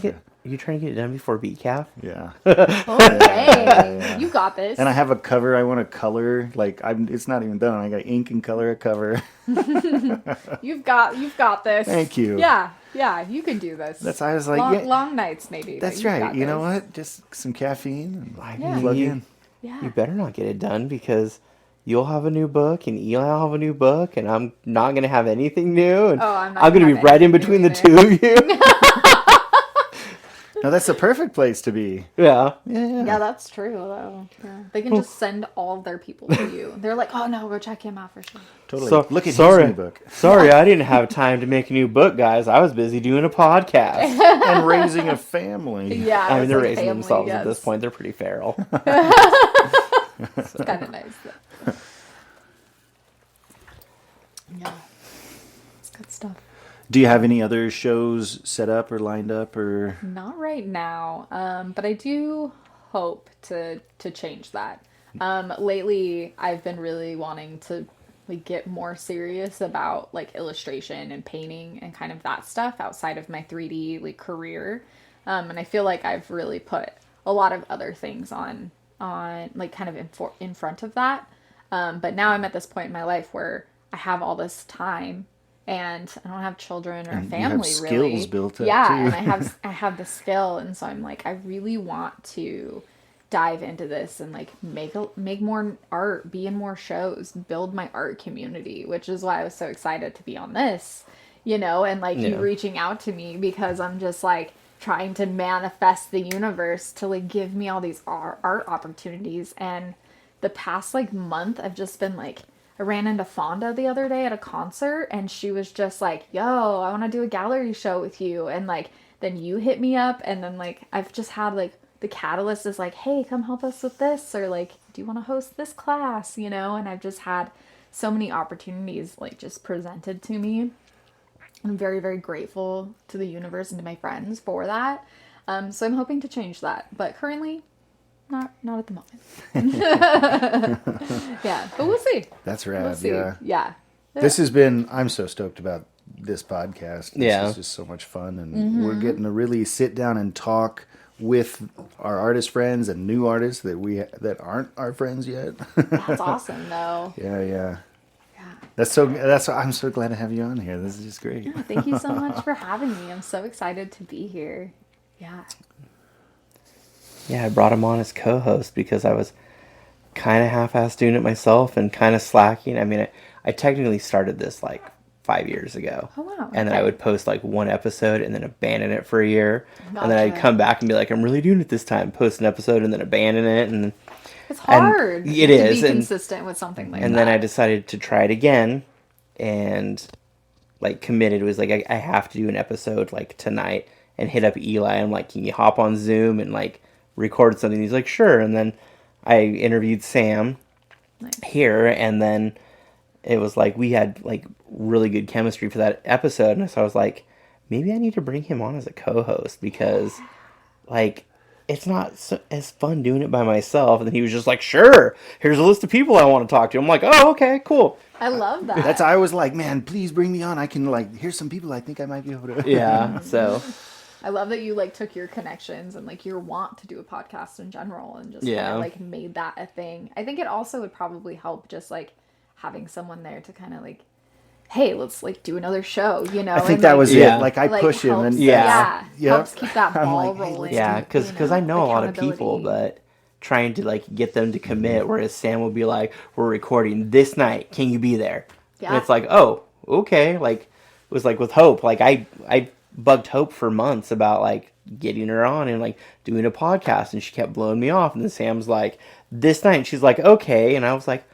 you trying to get it done before BCAF? Yeah. Okay, you got this. And I have a cover I want to color. Like it's not even done. I got ink and color a cover. You've got this. Thank you. Yeah, you can do this. I was like, long nights maybe. That's right. You know what? Just some caffeine and plug in. Yeah. You better not get it done because you'll have a new book and Eli will have a new book and I'm not going to have anything new. And I'm not I'm going to be right in between the two of you. No, that's the perfect place to be. Yeah. Yeah, that's true though. Yeah. They can just send all of their people to you. They're like, oh no, go check him out for sure. Totally. So, Look at his new book. Sorry, I didn't have time to make a new book, guys. I was busy doing a podcast. And raising a family. Yeah, I mean, they're like raising family, themselves yes. at this point. They're pretty feral. It's kind of nice though. Yeah, it's good stuff. Do you have any other shows set up or lined up or? Not right now, but I do hope to change that. Lately, I've been really wanting to like get more serious about like illustration and painting and kind of that stuff outside of my 3D like career, and I feel like I've really put a lot of other things on like kind of in front of that. But now I'm at this point in my life where I have all this time. And I don't have children or a family, you have really. skills built up, yeah, too. and I have the skill, and so I'm like, I really want to dive into this and like make more art, be in more shows, build my art community, which is why I was so excited to be on this, and like you reaching out to me because I'm just like trying to manifest the universe to like give me all these art opportunities. And the past like month, I've just been like. I ran into Fonda the other day at a concert and she was just like, yo, I want to do a gallery show with you. And like, then you hit me up and then like, I've just had like the catalyst is like, hey, come help us with this. Or like, do you want to host this class? And I've just had so many opportunities like just presented to me. I'm very, very grateful to the universe and to my friends for that. So I'm hoping to change that. But currently, not at the moment. Yeah, but we'll see. That's rad. We'll see. Yeah. This has been. I'm so stoked about this podcast. This is just so much fun, and we're getting to really sit down and talk with our artist friends and new artists that aren't our friends yet. That's awesome, though. Yeah. I'm so glad to have you on here. This is just great. Yeah, thank you so much for having me. I'm so excited to be here. Yeah. Yeah, I brought him on as co-host because I was kind of half-assed doing it myself and kind of slacking. I mean, I technically started this like 5 years ago. Oh, wow. And then I would post like one episode and then abandon it for a year. Gotcha. And then I'd come back and be like, I'm really doing it this time. Post an episode and then abandon it. And it's hard it to is. be consistent with something like that. And then I decided to try it again and like committed. It was like, I have to do an episode like tonight and hit up Eli. I'm like, can you hop on Zoom and like record something? He's like, sure. And then I interviewed Sam here, and then it was like we had like really good chemistry for that episode, and so I was like, maybe I need to bring him on as a co-host because like it's not as fun doing it by myself. And then he was just like, sure, here's a list of people I want to talk to. I'm like, oh, okay, cool. I love that. I was like, man, please bring me on. I can like, here's some people I think I might be able to. Yeah, so I love that you like took your connections and like your want to do a podcast in general and just kind of like made that a thing. I think it also would probably help just like having someone there to kind of like, hey, let's like do another show, I think that was it. Like I push him and helps keep that ball rolling. Yeah, because I know a lot of people, but trying to like get them to commit, whereas Sam will be like, we're recording this night, can you be there? Yeah. And it's like, oh, okay. Like it was like with Hope, like I bugged Hope for months about like getting her on and like doing a podcast, and she kept blowing me off. And then Sam's like, this night, and she's like, okay. And I was like,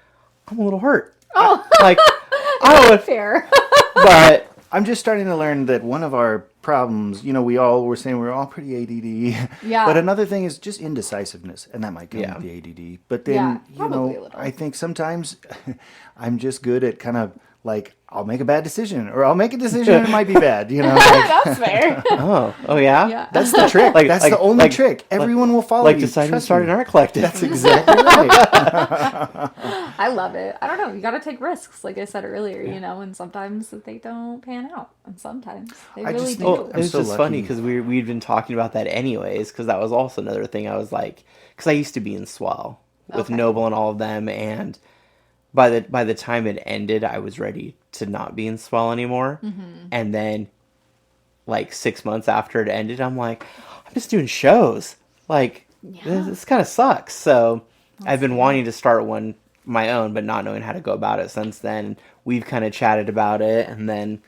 I'm a little hurt. Oh, like I don't fair. But I'm just starting to learn that one of our problems, we all were saying we're all pretty ADD. Yeah. But another thing is just indecisiveness, and that might come Yeah. with the ADD. But then, probably a little. I think sometimes I'm just good at kind of like, I'll make a bad decision, or I'll make a decision and it might be bad, That's fair. Oh yeah. Yeah. That's the trick. That's the only trick. Everyone will follow Like you. deciding to Trust start me. an art collective. That's exactly right. I love it. I don't know. You got to take risks, like I said earlier, and sometimes they don't pan out, and sometimes they I really just do. think- Well, I'm it's so just funny lucky. because we'd been talking about that anyways. Because that was also another thing. I was like, because I used to be in Swell with Okay. Noble and all of them, and by the time it ended, I was ready to not be in Swell anymore. Mm-hmm. And then, like 6 months after it ended, I'm like, I'm just doing shows. Like this kind of sucks. So I've been wanting to start one my own, but not knowing how to go about it since then. We've kind of chatted about it, and then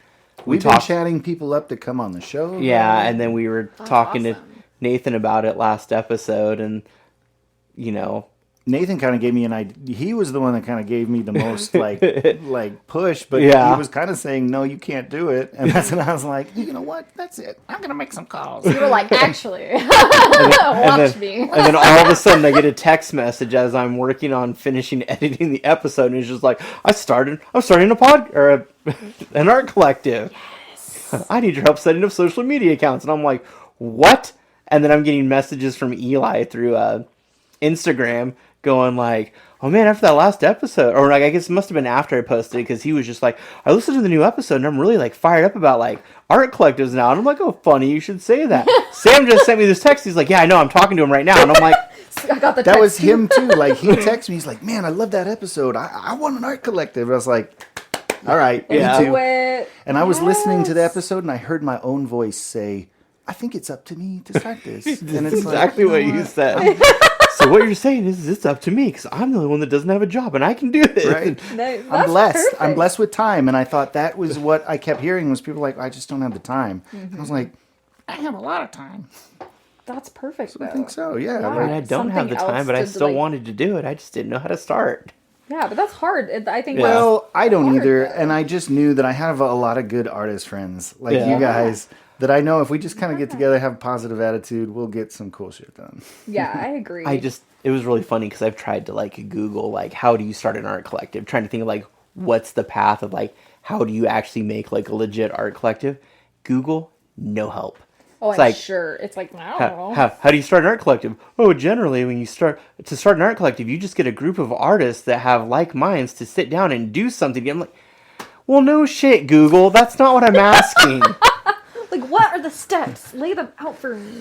We've been chatting people up to come on the show. Yeah, and then we were talking to awesome. Nathan about it last episode, and Nathan kind of gave me an idea. He was the one that kind of gave me the most like push, but Yeah. he was kind of saying, "No, you can't do it." And that's when I was like, "You know what? That's it. I'm gonna make some calls." You were like, actually, and watch then, me. and then all of a sudden I get a text message as I'm working on finishing editing the episode, and it's just like, I'm starting an art collective. I need your help setting up social media accounts, and I'm like, what? And then I'm getting messages from Eli through Instagram going like, oh man, after that last episode, or like I guess it must have been after I posted it, because he was just like, I listened to the new episode and I'm really like fired up about like art collectives now. And I'm like, oh, funny, you should say that. Sam just sent me this text. He's like, yeah, I know, I'm talking to him right now. And I'm like, I got the That text was too. him too. Like he texted me. He's like, "Man, I love that episode. I want an art collective." And I was like, "All right, Yeah. me Do too." it. And I was listening to the Yes. episode, and I heard my own voice say, "I think it's up to me to start this." And that's it's like, exactly you know what you said. So what you're saying is it's up to me because I'm the only one that doesn't have a job and I can do this. Right. That's I'm blessed. perfect. I'm blessed with time, and I thought that was what I kept hearing was people like, "I just don't have the time." And I was like, "I have a lot of time." That's perfect, though. I think so. Yeah. Yeah. I mean, I don't have Something the time, else but I to, still like- wanted to do it. I just didn't know how to start. Yeah, but that's hard. I think. Yeah. Well, I don't hard, either, though. and I just knew that I have a lot of good artist friends like Yeah. you guys that I know if we just kind of get together, have a positive attitude, we'll get some cool shit done. Yeah, I agree. It was really funny because I've tried to like Google like how do you start an art collective, trying to think of like what's the path of like how do you actually make like a legit art collective. Google, no help. Oh, It's I'm like, sure. It's like, I don't know. How do you start an art collective? Oh, generally, when you start an art collective, you just get a group of artists that have like minds to sit down and do something. I'm like, well, no shit, Google. That's not what I'm asking. Like, what are the steps? Lay them out for me.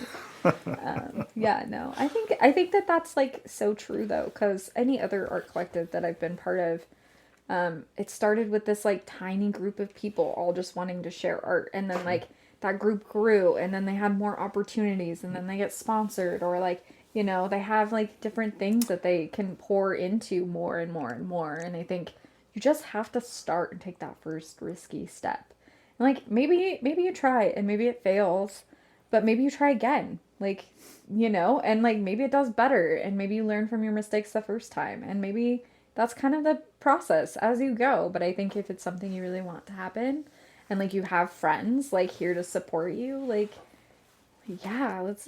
Yeah, no. I think that that's like so true though, because any other art collective that I've been part of, it started with this like tiny group of people all just wanting to share art, and then like that group grew, and then they had more opportunities, and then they get sponsored, or like, they have like different things that they can pour into more and more and more. And I think you just have to start and take that first risky step. And like maybe you try and maybe it fails, but maybe you try again. Like, and like maybe it does better, and maybe you learn from your mistakes the first time, and maybe that's kind of the process as you go. But I think if it's something you really want to happen, and like you have friends like here to support you, like, yeah, let's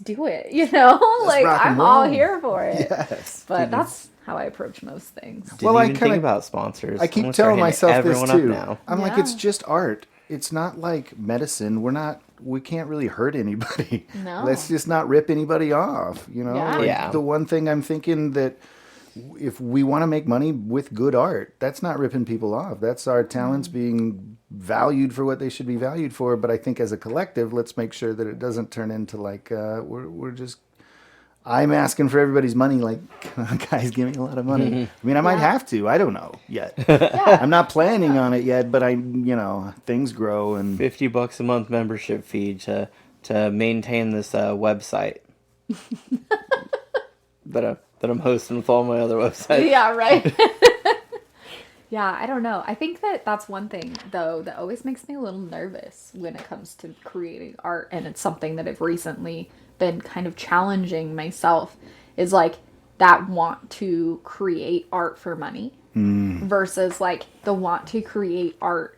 do it. Like rock and I'm all roll. here for it. Yes. But that's how I approach most things. Didn't Well, I even kinda- think about sponsors. I I'm keep gonna start telling hitting myself this everyone up too. now. I'm like, Yeah. it's just art. It's not like medicine. We can't really hurt anybody. No. Let's just not rip anybody off. Yeah. Like, Yeah. the one thing I'm thinking that if we want to make money with good art, that's not ripping people off. That's our talents being valued for what they should be valued for. But I think as a collective, let's make sure that it doesn't turn into like we're just. I'm asking for everybody's money, like, guys, give me a lot of money. I mean, I might Yeah. have to. I don't know yet. Yeah. I'm not planning on it yet, but things grow and $50 a month membership fee to maintain this website that I'm hosting with all my other websites. Yeah, right. Yeah, I don't know. I think that that's one thing, though, that always makes me a little nervous when it comes to creating art. And it's something that I've recently been kind of challenging myself, is like that want to create art for money versus like the want to create art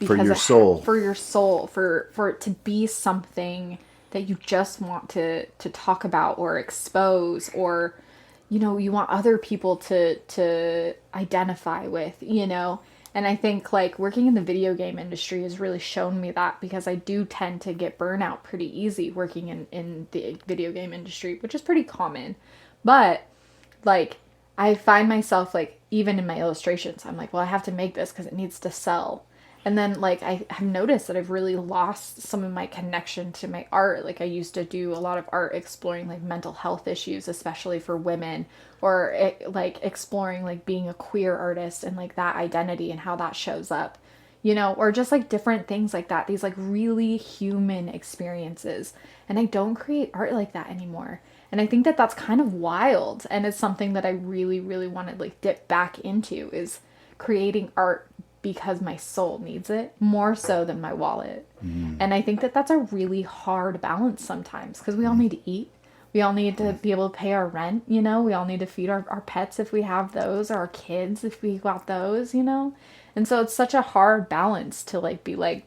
For your soul. For your soul, for it to be something that you just want to talk about or expose, or you want other people to identify with, And I think like working in the video game industry has really shown me that, because I do tend to get burnout pretty easy working in the video game industry, which is pretty common. But like I find myself like, even in my illustrations, I'm like, well, I have to make this because it needs to sell. And then like I have noticed that I've really lost some of my connection to my art. Like I used to do a lot of art exploring like mental health issues, especially for women, or like exploring like being a queer artist and like that identity and how that shows up, or just like different things like that. These like really human experiences. And I don't create art like that anymore. And I think that that's kind of wild. And it's something that I really, really want to like dip back into, is creating art because my soul needs it more so than my wallet. And I think that that's a really hard balance sometimes, because we all need to eat. We all need to be able to pay our rent, We all need to feed our pets if we have those, or our kids if we got those, And so it's such a hard balance to like be like,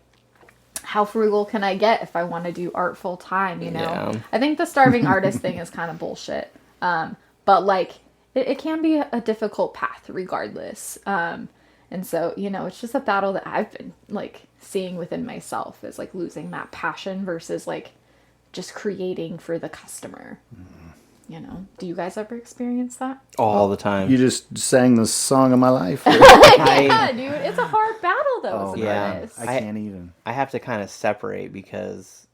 how frugal can I get if I want to do art full time, Yeah. I think the starving artist thing is kind of bullshit. But like it can be a difficult path regardless. And so, it's just a battle that I've been like seeing within myself, is like losing that passion versus like just creating for the customer. Do you guys ever experience that? All the time. You just sang the song of my life. Yeah, dude, it's a hard battle though. As an artist. I can't even. I have to kind of separate, because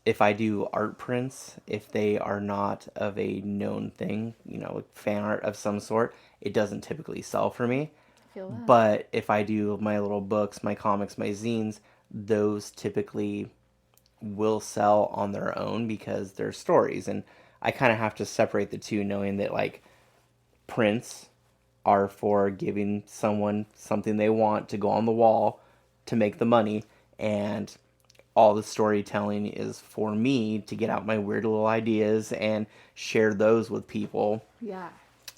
if I do art prints, if they are not of a known thing, fan art of some sort, it doesn't typically sell for me. I feel that. But if I do my little books, my comics, my zines, those typically will sell on their own because they're stories. And I kind of have to separate the two, knowing that like prints are for giving someone something they want to go on the wall to make the money, and all the storytelling is for me to get out my weird little ideas and share those with people. Yeah.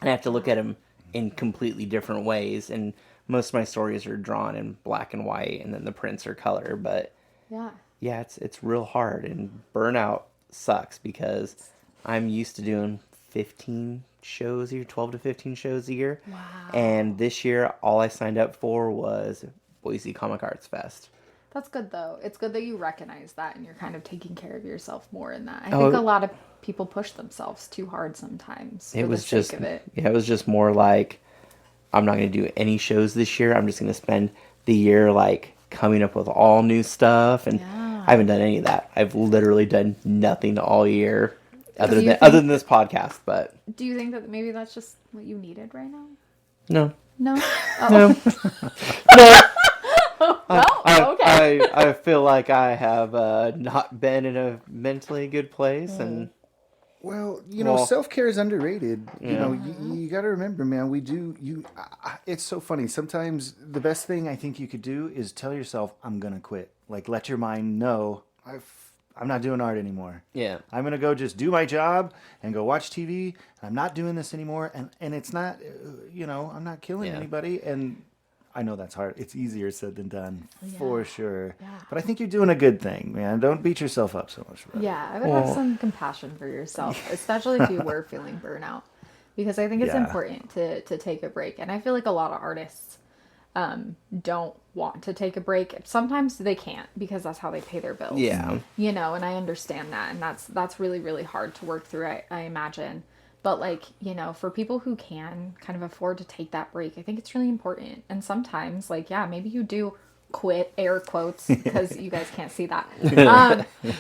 And I have to look at them in completely different ways. And most of my stories are drawn in black and white, and then the prints are color. But yeah, it's real hard, and burnout sucks, because I'm used to doing 15 shows a year, 12 to 15 shows a year. Wow. And this year, all I signed up for was Boise Comic Arts Fest. That's good though. It's good that you recognize that and you're kind of taking care of yourself more in that. I think a lot of people push themselves too hard sometimes for the sake of it. Yeah, it was just more like, I'm not going to do any shows this year. I'm just going to spend the year like coming up with all new stuff, and I haven't done any of that. I've literally done nothing all year other than this podcast. But do you think that maybe that's just what you needed right now? No. No. No. No. No. Okay. I feel like I have not been in a mentally good place, and Well, self-care is underrated. You got to remember, man, it's so funny. Sometimes the best thing I think you could do is tell yourself, I'm going to quit. Like, let your mind know, I'm not doing art anymore. Yeah. I'm going to go just do my job and go watch TV. I'm not doing this anymore. And it's not, I'm not killing anybody. And I know that's hard. It's easier said than done, for sure. Yeah. But I think you're doing a good thing, man. Don't beat yourself up so much for it. Yeah, I would have some compassion for yourself, especially if you were feeling burnout. Because I think it's important to take a break. And I feel like a lot of artists don't want to take a break. Sometimes they can't, because that's how they pay their bills. Yeah. And I understand that. And that's really, really hard to work through, I imagine. But like, for people who can kind of afford to take that break, I think it's really important. And sometimes like, maybe you do quit, air quotes, because you guys can't see that.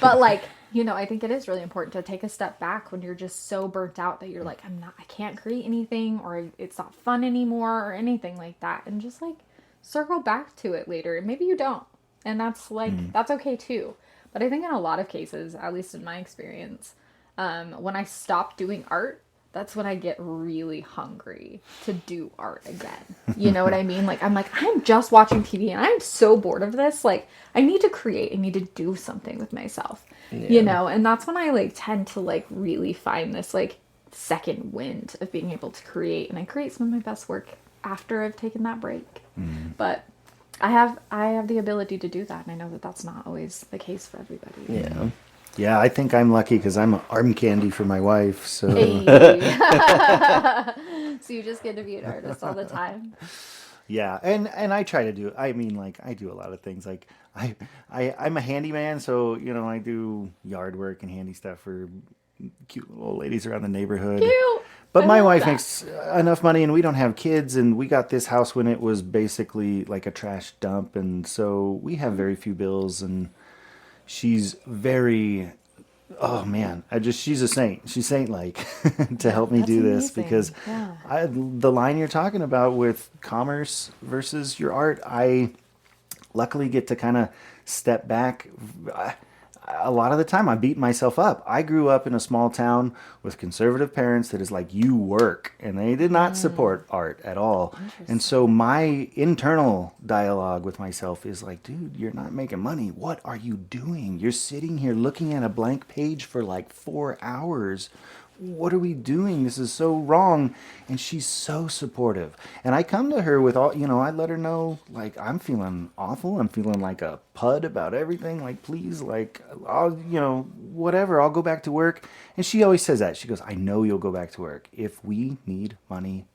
But like, I think it is really important to take a step back when you're just so burnt out that you're like, I can't create anything, or it's not fun anymore, or anything like that. And just like circle back to it later. And maybe you don't. And that's like, that's okay too. But I think in a lot of cases, at least in my experience, when I stop doing art, that's when I get really hungry to do art again. You know what I mean? Like, I'm just watching TV and I'm so bored of this. Like, I need to create. I need to do something with myself, And that's when I like tend to like really find this like second wind of being able to create. And I create some of my best work after I've taken that break. But I have the ability to do that, and I know that that's not always the case for everybody. Yeah. Yeah, I think I'm lucky because I'm arm candy for my wife. So Hey. So you just get to be an artist all the time. yeah, and I try to do. I mean, like I do a lot of things. Like I'm a handyman, so I do yard work and handy stuff for cute little ladies around the neighborhood. Cute. But I my love wife that. makes enough money, and we don't have kids, and we got this house when it was basically like a trash dump, and so we have very few bills, and she's very. Oh man, she's a saint. She's saint like to help me That's do this amazing. because Yeah. the line you're talking about with commerce versus your art, I luckily get to kind of step back. A lot of the time I beat myself up. I grew up in a small town with conservative parents that is like, you work, and they did not support art at all. And so my internal dialogue with myself is like, dude, you're not making money. What are you doing? You're sitting here looking at a blank page for like 4 hours. What are we doing? This is so wrong. And she's so supportive. And I come to her with all, I let her know, like, I'm feeling awful. I'm feeling like a pud about everything. Like, please, like, whatever, I'll go back to work. And she always says that. She goes, I know you'll go back to work. If we need money,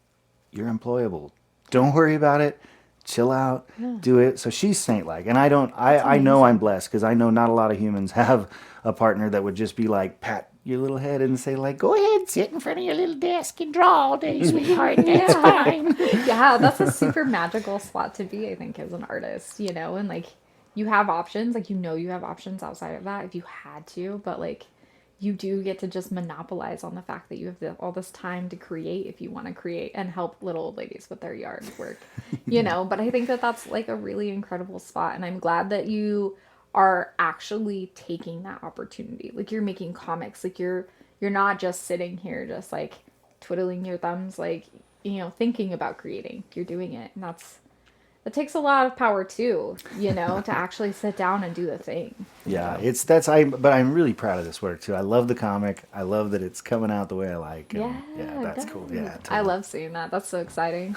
you're employable. Don't worry about it. Chill out, do it. So she's saint-like, and I know I'm blessed because I know not a lot of humans have a partner that would just be like pat your little head and say like, go ahead, sit in front of your little desk and draw all day, sweetheart. That's fine. Yeah, that's a super magical spot to be, I think, as an artist, and like you have options, like you have options outside of that if you had to, but like you do get to just monopolize on the fact that you have all this time to create if you want to create and help little old ladies with their yard work. But I think that that's like a really incredible spot, and I'm glad that you are actually taking that opportunity. Like you're making comics, like you're not just sitting here just like twiddling your thumbs, like thinking about creating. You're doing it, and that takes a lot of power too, to actually sit down and do the thing. Yeah, but I'm really proud of this work too. I love the comic. I love that it's coming out the way I like. And Yeah, that's good. cool. Yeah, I totally. love seeing that. That's so exciting.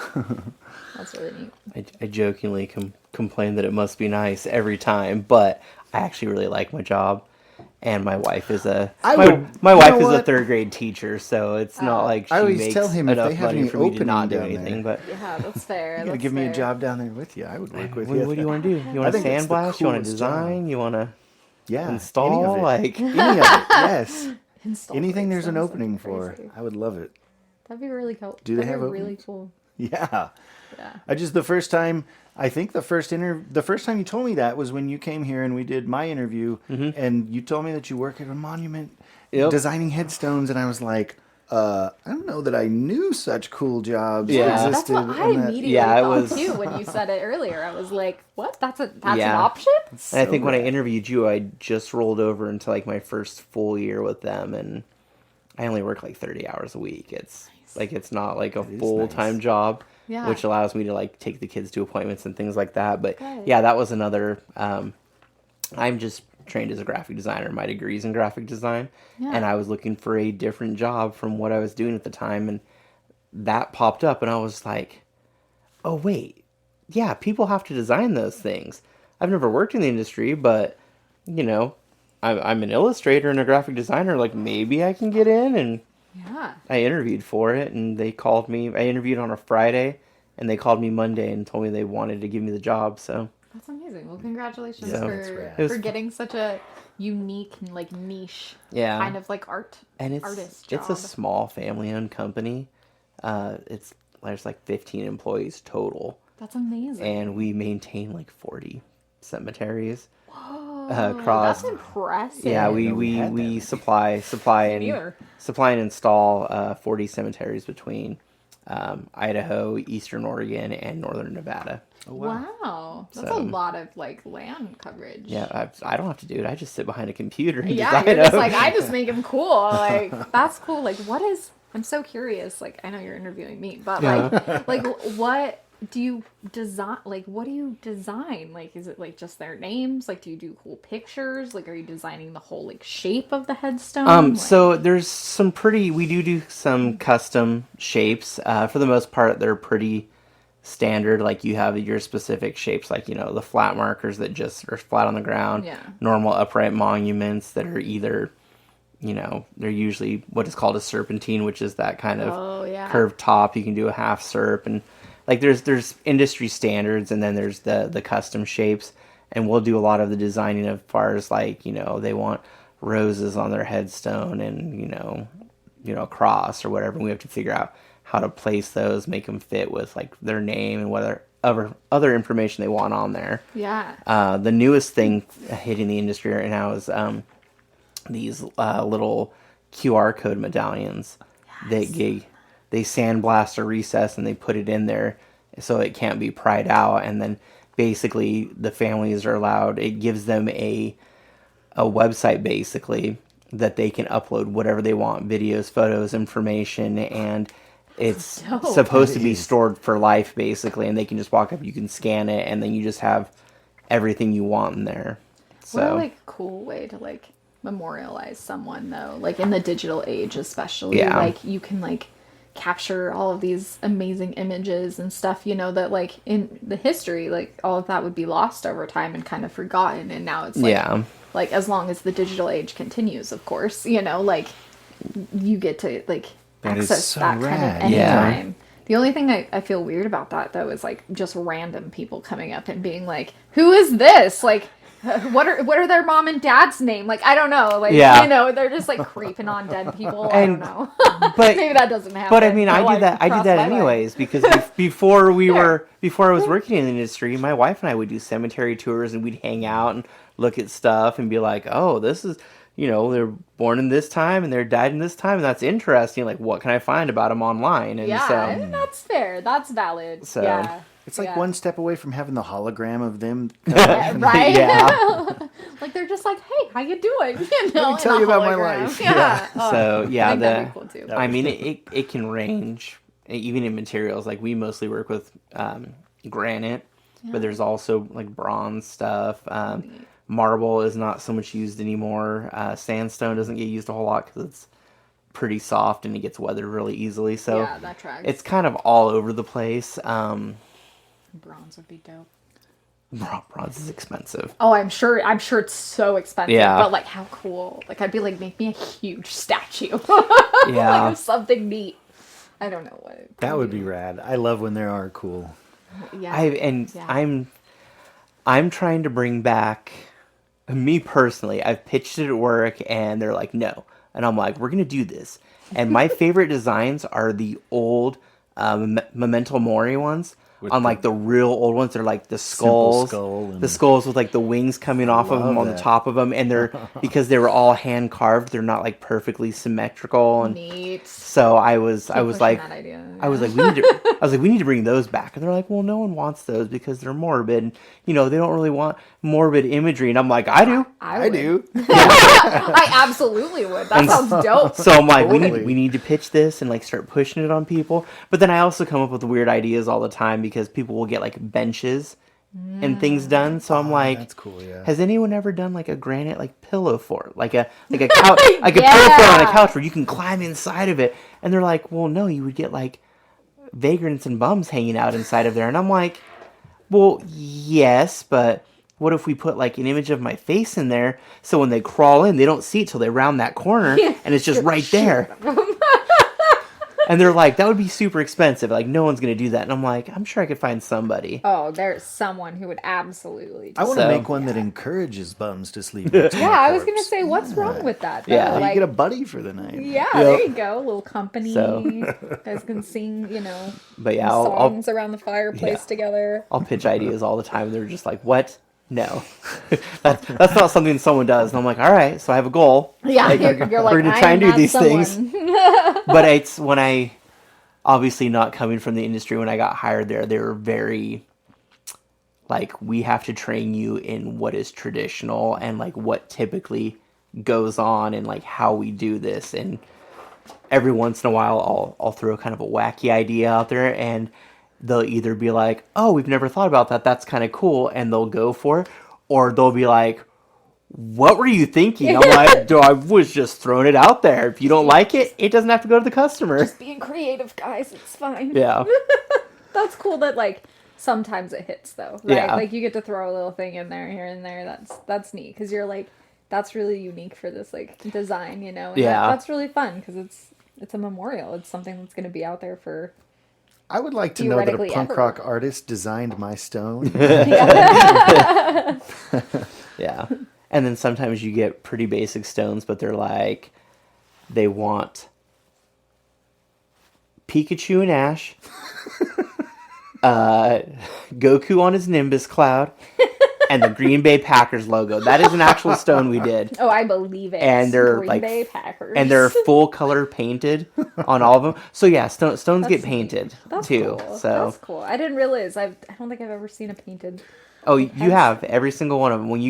That's really neat. I jokingly complain that it must be nice every time, but I actually really like my job. And my wife is my wife is a what? third grade teacher, so it's not like she I always makes tell him if they enough have money any for me to not opening do down anything. there. But Yeah, that's fair. You gotta That's give me a fair. job down there with you. I would work with what, you. what do you want to do? You I want to think it's the sandblast? You want to coolest design? job. You want to Yeah, install? any of it. Like Any of it. Yes. Install Anything breaks, there's an that sounds opening for, crazy. I would love it. That'd be really cool. Do they That'd have be really openings? cool. Yeah. Yeah. The first time, I think the first time you told me that was when you came here and we did my interview, and you told me that you work at a monument Yep. designing headstones, and I was like, I don't know that I knew such cool jobs Yeah. That's existed. what I and that- immediately Yeah, it thought was- too when you said it earlier. I was like, "What? That's an Yeah. option?" And I So think when I rad. interviewed you, I just rolled over into like my first full year with them, and I only work like 30 hours a week. It's like it's not like a is full-time nice. job, Yeah. which allows me to like take the kids to appointments and things like that. But Good. yeah, that was another. I'm just trained as a graphic designer. My degree's in graphic design, Yeah. and I was looking for a different job from what I was doing at the time, and that popped up, and I was like, oh wait, yeah, people have to design those things. I've never worked in the industry, but I'm an illustrator and a graphic designer. Like maybe I can get in, and Yeah. I interviewed for it, and they called me. I interviewed on a Friday, and they called me Monday and told me they wanted to give me the job. So That's amazing. Well, congratulations Yeah. That's for rad. It was for getting such a unique like niche Yeah. kind of like and artist it's a job. small family-owned company. There's like 15 employees total, That's amazing. and we maintain like 40 cemeteries. Whoa, across- that's impressive. Yeah, we know we we, had that we many. supply and Neither. install 40 cemeteries between Idaho, Eastern Oregon, and Northern Nevada. Oh, Wow, that's So- a lot of like land coverage. Yeah, I don't have to do it. I just sit behind a computer and Yeah, design you're just them. like, I just make them cool. Like, that's cool. Like, I'm so curious. Like, I know you're interviewing me, but like what do you design? Like, what do you design? Like, is it like just their names? Like, do you do cool pictures? Like, are you designing the whole like shape of the headstone? Like, So there's we do some custom shapes. For the most part, they're pretty standard, like you have your specific shapes, like, the flat markers that just are flat on the ground, Yeah. normal upright monuments that are either, they're usually what is called a serpentine, which is that kind of Oh, yeah. curved top. You can do a half serp, and like there's industry standards, and then there's the custom shapes, and we'll do a lot of the designing as far as like, they want roses on their headstone and, a cross or whatever. We have to figure out how to place those, make them fit with like their name and whether other information they want on there. Yeah. The newest thing hitting the industry right now is these little QR code medallions. Yes. They sandblast a recess and they put it in there so it can't be pried out, and then basically the families are allowed. It gives them a website basically that they can upload whatever they want, videos, photos, information, and it's dope. supposed to be stored for life basically, and they can just walk up, you can scan it, and then you just have everything you want in there. So What a like cool way to like memorialize someone though, like in the digital age especially. Yeah. Like you can like capture all of these amazing images and stuff, that like in the history, like all of that would be lost over time and kind of forgotten, and now it's like yeah. like as long as the digital age continues, of course, like you get to like That is access so that kind rad. of Yeah. anytime. The only thing I feel weird about that though is like just random people coming up and being like, "Who is this?" Like, what are their mom and dad's name? Like, I don't know. Like, Yeah. they're just like creeping on dead people. I And- don't know. But Maybe that doesn't happen. But I mean, I like, did that cross my mind. anyways, because before Sure. before I was working in the industry, my wife and I would do cemetery tours, and we'd hang out and look at stuff and be like, "Oh, this is, they're born in this time and they're died in this time, and that's interesting. Like, what can I find about them online?" And Yeah, so, and that's fair. That's valid. So- yeah. It's like Yeah. one step away from having the hologram of them. Yeah, right? Yeah. Like they're just like, "Hey, how you doing?" Let me in tell a you about my hologram. life. Yeah. Yeah. Oh, So yeah, I think that'd be cool too. I mean, it can range even in materials. Like we mostly work with granite, but there's also like bronze stuff. Marble is not so much used anymore. Sandstone doesn't get used a whole lot because it's pretty soft and it gets weathered really easily. So Yeah, that tracks. it's kind of all over the place. Bronze would be dope. Bronze is expensive. Oh, I'm sure it's so expensive. Yeah. But like, how cool! Like, I'd be like, make me a huge statue. Yeah. Like of something neat. I don't know what. That would be rad. I love when there are cool. Yeah. I'm trying to bring back, me personally, I've pitched it at work and they're like, no. And I'm like, we're going to do this. And my favorite designs are the old Memento Mori ones. On like the real old ones, they're like the skulls, skull and- the skulls with like the wings coming off of them on the that. top of them, and they're because they were all hand carved. They're not like perfectly symmetrical, and Neat. so I was Pushing like, that idea. I was like, we need to bring those back. And they're like, well, no one wants those because they're morbid. And, they don't really want morbid imagery. And I'm like, I do. I would. do. I absolutely would. That sounds dope. So I'm like, Totally. we need to pitch this and like start pushing it on people. But then I also come up with weird ideas all the time because people will get like benches and things done. So I'm like, That's cool, yeah. has anyone ever done like a granite like pillow fort, like a couch, like a Yeah. pillow fort on a couch where you can climb inside of it? And they're like, well, no, you would get like vagrants and bums hanging out inside of there. And I'm like, well, yes, but what if we put like an image of my face in there so when they crawl in, they don't see it till they round that corner and it's just right there. And they're like, that would be super expensive. Like, no one's going to do that. And I'm like, I'm sure I could find somebody. Oh, there's someone who would absolutely. I want to So- make one that encourage bums to sleep next to Yeah, my I was gonna corpse. say, what's wrong with that? Though? Yeah. You like, get a buddy for the night. yeah, Yep. there you go, a little company. So- You guys can sing, But yeah, I'll songs around the fireplace Yeah. together. I'll pitch ideas all the time. They're just like, what? No. That's not something someone does. And I'm like, all right, so I have a goal. Yeah, Like, you're like, we're gonna I'm try and do not these someone. things. But it's when I, obviously not coming from the industry, when I got hired there, they were very, like, we have to train you in what is traditional and, like, what typically goes on and, like, how we do this. And every once in a while, I'll throw kind of a wacky idea out there, and they'll either be like, oh, we've never thought about that, that's kind of cool, and they'll go for it, or they'll be like, what were you thinking? I'm like, I was just throwing it out there. If you don't like it, it doesn't have to go to the customer. Just being creative, guys. It's fine. Yeah. That's cool that like sometimes it hits though, right? Yeah. Like you get to throw a little thing in there here and there. That's neat because you're like that's really unique for this like design, you know. And Yeah. that's really fun because it's a memorial. It's something that's going to be out there for I would like to know that a theoretically punk ever. rock artist designed my stone. Yeah. And then sometimes you get pretty basic stones, but they're like, they want Pikachu and Ash, Goku on his Nimbus cloud, and the Green Bay Packers logo. That is an actual stone we did. Oh, I believe it. And they're Green like, Bay Packers. and they're full color painted on all of them. So yeah, stones That's get neat. painted That's too. cool. So That's cool. I didn't realize. I don't think I've ever seen a painted. oh, you have every single one of them. When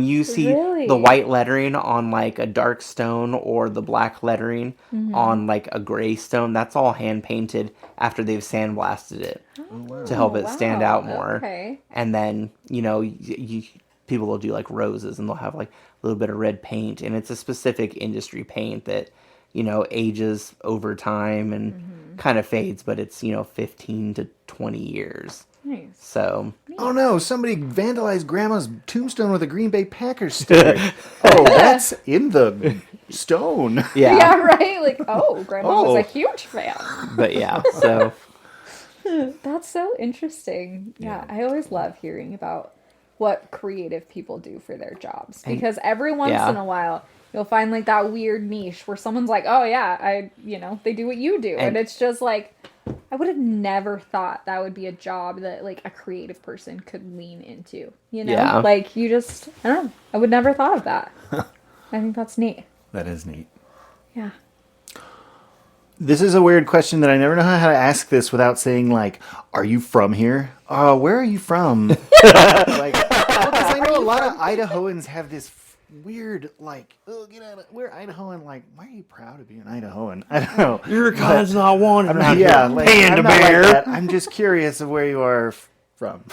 you see Really? the white lettering on like a dark stone or the black lettering Mm-hmm. on like a gray stone, that's all hand painted after they've sandblasted it to help it stand wow. out more. Okay. And then people will do like roses and they'll have like a little bit of red paint, and it's a specific industry paint that ages over time and Mm-hmm. kind of fades, but it's 15 to 20 years. Nice. So Oh no, somebody vandalized Grandma's tombstone with a Green Bay Packers sticker. Oh, that's in the stone. yeah. Yeah, right? Like, oh, Grandma was Oh. a huge fan. But yeah, so That's so interesting. Yeah, I always love hearing about what creative people do for their jobs because every once yeah. in a while you'll find like that weird niche where someone's like, "Oh yeah, they do what you do." And it's just like I would have never thought that would be a job that like a creative person could lean into, you know? Yeah. Like you just I don't know. I would never thought of that. I think that's neat. That is neat. Yeah. This is a weird question that I never know how to ask this without saying, like, are you from here? Where are you from? Like, because I know a lot of Idahoans have this weird, like, oh, get out of, we're Idahoan. Like, why are you proud to be an Idahoan? I don't know. your kind's not wanted around Yeah, here, like, Panda I'm not like Bear. that. I'm just curious of where you are from.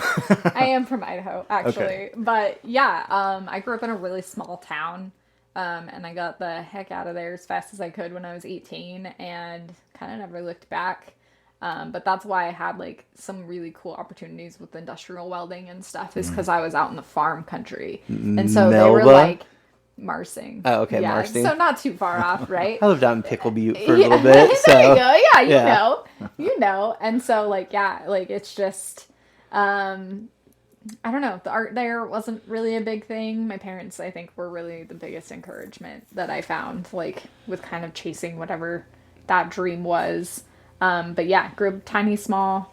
I am from Idaho, actually. Okay. But yeah, I grew up in a really small town. And I got the heck out of there as fast as I could when I was 18 and kind of never looked back. But that's why I had like some really cool opportunities with industrial welding and stuff is because I was out in the farm country. And so they were Melba? like Marsing. Oh, okay, yeah, Marsing. So not too far off, right? I lived out in Pickle Butte for a Yeah, little bit. So there you go. Yeah, you yeah. know. You know. And so like yeah, like it's just I don't know. The art there wasn't really a big thing. My parents, I think, were really the biggest encouragement that I found, like, with kind of chasing whatever that dream was. But yeah, grew up tiny, small,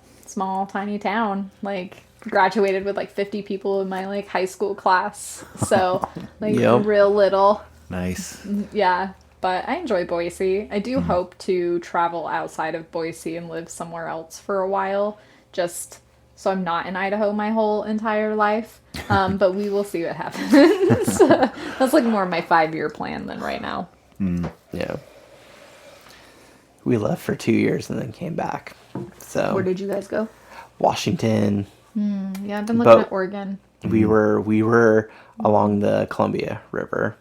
tiny town. Like, graduated with, like, 50 people in my, like, high school class. So, like, Yep. real little. Nice. Yeah. But I enjoy Boise. I do hope to travel outside of Boise and live somewhere else for a while. Just so I'm not in Idaho my whole entire life. But we will see what happens. That's like more of my 5-year plan than right now. Yeah. We left for 2 years and then came back. So Where did you guys go? Washington. Yeah, I've been looking at Oregon. We were along the Columbia River,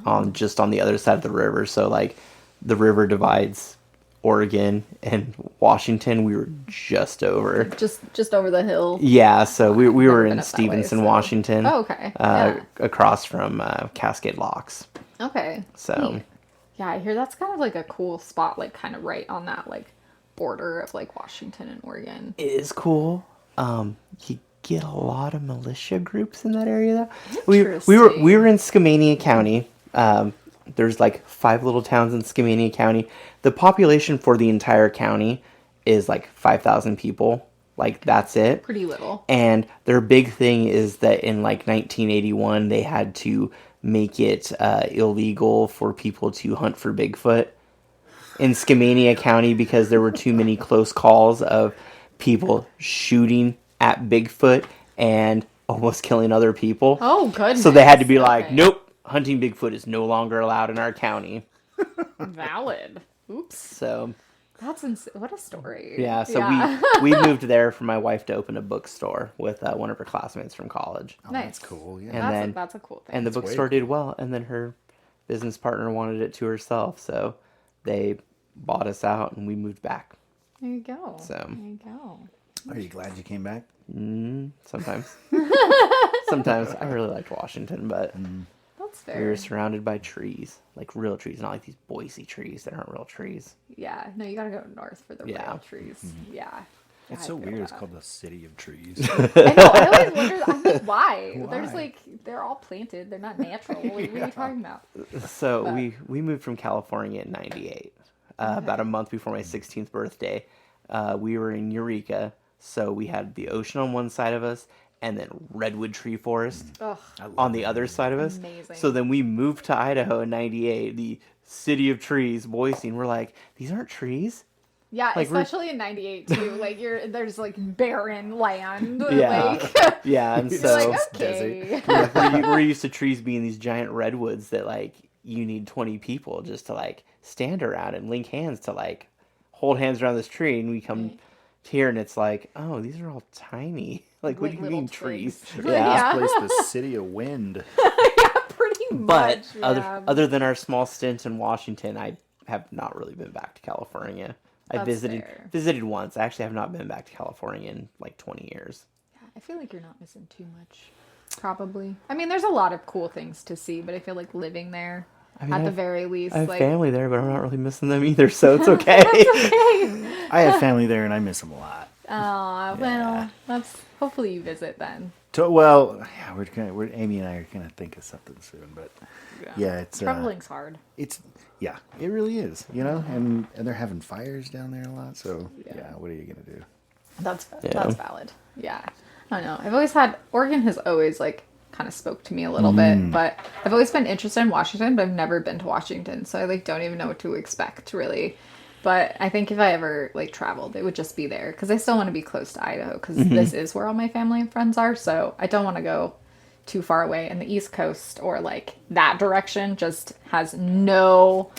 on the other side of the river. So like the river divides Oregon and Washington. We were just over. Just over the hill. Yeah, so we were been in up that way, Stevenson, so- Washington. Oh, okay. Yeah. Across from Cascade Locks. Okay. So Neat. Yeah, I hear that's kind of like a cool spot, like kind of right on that like border of like Washington and Oregon. it is cool. You get a lot of militia groups in that area though. We were Interesting. in Skamania County. There's like 5 little towns in Skamania County. The population for the entire county is like 5,000 people. Like that's it. Pretty little. And their big thing is that in like 1981 they had to make it illegal for people to hunt for Bigfoot in Skamania County because there were too many close calls of people shooting at Bigfoot and almost killing other people. Oh, goodness. So they had to be like, Okay. nope, hunting Bigfoot is no longer allowed in our county. Valid. Oops. So That's what a story. yeah, so we moved there for my wife to open a bookstore with one of her classmates from college. Oh, Nice. that's cool. Yeah. And then that's a cool thing. and the That's bookstore way did well, and then her business partner wanted it to herself, so they bought us out and we moved back. There you go. So. There you go. Are you glad you came back? Sometimes. Sometimes. I really liked Washington, but That's we fair. were surrounded by trees. Like real trees, not like these Boise trees that aren't real trees. Yeah, no, you gotta go north for the Yeah. real trees. Yeah. It's I so feel weird. It's that. called the city of trees. I know. I always wondered. I'm like, why? There's Why? like, they're all planted. They're not natural. What are you talking about? So But- we moved from California in '98, about a month before my 16th birthday. We were in Eureka, so we had the ocean on one side of us, and then redwood tree forest Ugh. on the other side of us. Amazing. So then we moved to Idaho in '98, the city of trees, Boise, and we're like, these aren't trees. Yeah, Like, we're- especially in '98 too. Like there's like barren land. Yeah. Like, Yeah, and you're so like, it's okay. we're used to trees being these giant redwoods that like you need 20 people just to like stand around and link hands to like hold hands around this tree, and we come here and it's like, oh, these are all tiny. Like, what Like do you little mean trees? twigs. Yeah. This place, the city of wind. Pretty But much. Yeah. other than our small stint in Washington, I have not really been back to California. I That's visited fair. visited once. I actually have not been back to California in like 20 years. I feel like you're not missing too much. Probably. I mean, there's a lot of cool things to see, but I feel like living there, I mean, at I the have- very least, I have like. family there, but I'm not really missing them either, so it's okay. I have family there, and I miss them a lot. Aw, well, that's hopefully you visit then. Well, yeah, we're Amy and I are gonna think of something soon, but yeah, it's Traveling's hard. it's yeah, it really is, you know, and they're having fires down there a lot, so yeah, what are you gonna do? That's Yeah. valid. Yeah. I don't know. I've always had Oregon has always like kind of spoke to me a little bit, but I've always been interested in Washington, but I've never been to Washington, so I like don't even know what to expect really. But I think if I ever like traveled, it would just be there because I still want to be close to Idaho because this is where all my family and friends are. So I don't want to go too far away. And the East Coast or like that direction just has no.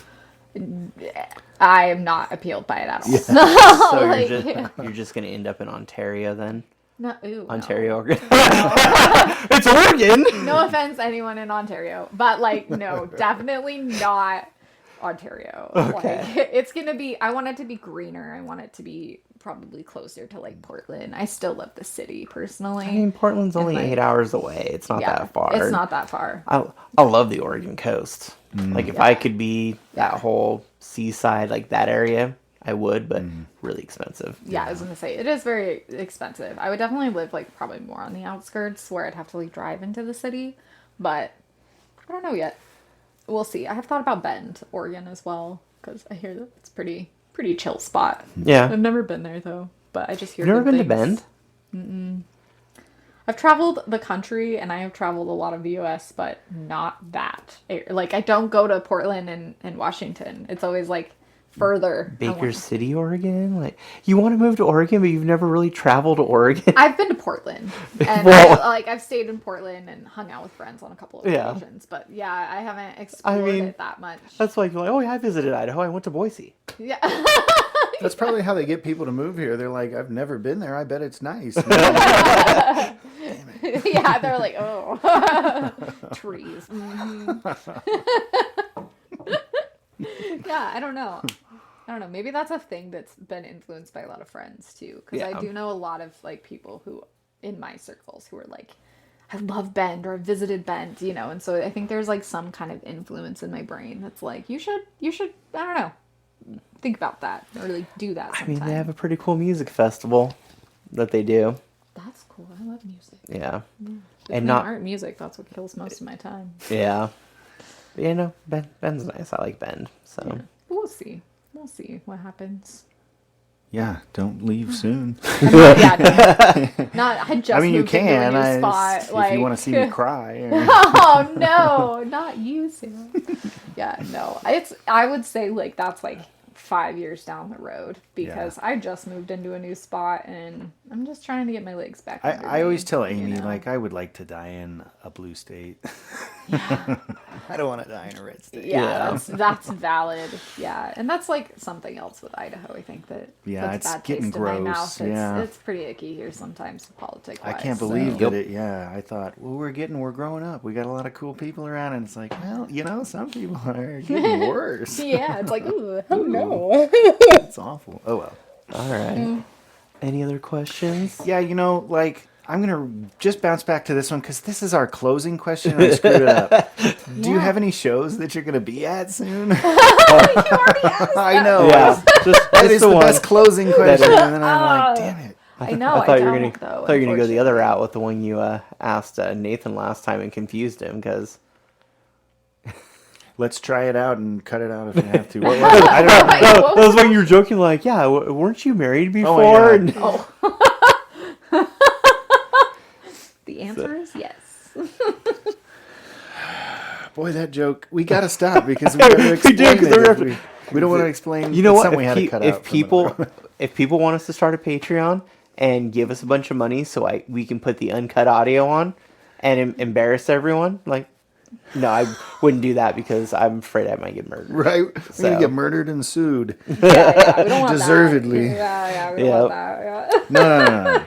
I am not appealed by it at all. So Like, you're just gonna end up in Ontario then? no, ooh, no. Ontario, Oregon. It's Oregon. No offense, anyone in Ontario, but like, no, definitely not Ontario. Okay. Like, it's gonna be. I want it to be greener. I want it to be probably closer to like Portland. I still love the city personally. I mean, Portland's only like- 8 hours away. It's not yeah, that far. it's not that far. I love the Oregon coast. Like if I could be that whole seaside, like that area, I would, but really expensive. Yeah, I was gonna say it is very expensive. I would definitely live like probably more on the outskirts where I'd have to like drive into the city, but I don't know yet. We'll see. I have thought about Bend, Oregon as well because I hear that it's pretty chill spot. Yeah. I've never been there though, but I just hear. You've never good been to things. Bend? I've traveled the country and I have traveled a lot of the U.S., but not that. Like I don't go to Portland and Washington. It's always like further. I Baker want- City, Oregon? Like you want to move to Oregon, but you've never really traveled to Oregon? I've been to Portland, and Well- I've stayed in Portland and hung out with friends on a couple of Yeah. occasions. But yeah, I haven't explored mean, it that much. That's like you're like, oh yeah, I visited Idaho. I went to Boise. Yeah, That's probably how they get people to move here. They're like, I've never been there. I bet it's nice. yeah. They're like, oh, trees. Yeah, I don't know. Maybe that's a thing that's been influenced by a lot of friends too, because Yeah. I do know a lot of like people who in my circles who are like, I love Bend or I visited Bend, you know, and so I think there's like some kind of influence in my brain that's like, you should, I don't know, think about that or like do that I sometime. mean, they have a pretty cool music festival that they do. That's cool. I love music. Yeah. Between not- art and music, that's what kills most of my time. Yeah. But, you know, Ben's nice. I like Bend. So But we'll see. We'll see what happens. Yeah, don't leave soon. I'm not, yeah, not. I just I mean, you moved into can. a new spot. If like, you want to see me cry. Or... Oh no, not you, Sarah. Yeah, no. I would say like that's like 5 years down the road because I just moved into a new spot and I'm just trying to get my legs back. under I me, always tell you Amy, know? like, I would like to die in a blue state. I don't want to die in a red state. Yeah, that's valid. Yeah, and that's like something else with Idaho. I think that Yeah, puts it's bad getting taste in my gross, mouth. yeah. It's pretty icky here sometimes, politics. I can't believe Yep. that it, I thought, well, we're growing up. We got a lot of cool people around. And it's like, well, you know, some people are getting worse. Yeah, it's like, ooh, oh no. It's awful. Oh, well. all right. Any other questions? Yeah, like I'm gonna just bounce back to this one because this is our closing question. And I screwed it up. Do you have any shows that you're gonna be at soon? You already asked I know. Yeah, That is the one. best closing question, and then I'm like, damn it. I know. I thought you were don't, gonna. though, Thought you were gonna go the other unfortunately. route with the one you asked Nathan last time and confused him because. Let's try it out and cut it out if you have to. What was it? I don't know. Wait, No, what that was when you were joking, like, yeah, weren't you married before? God. And- The answer is yes. Boy, that joke. We gotta stop because we gotta We do, explain 'cause it. they're- We don't want to explain. You know it's what? something we had to cut out. If people want us to start a Patreon and give us a bunch of money so we can put the uncut audio on and embarrass everyone, like, no, I wouldn't do that because I'm afraid I might get murdered. right, we're So. gonna get murdered and sued. Yeah, we don't want Deservedly. That. Yeah, we don't Yep. want that. Yeah. No.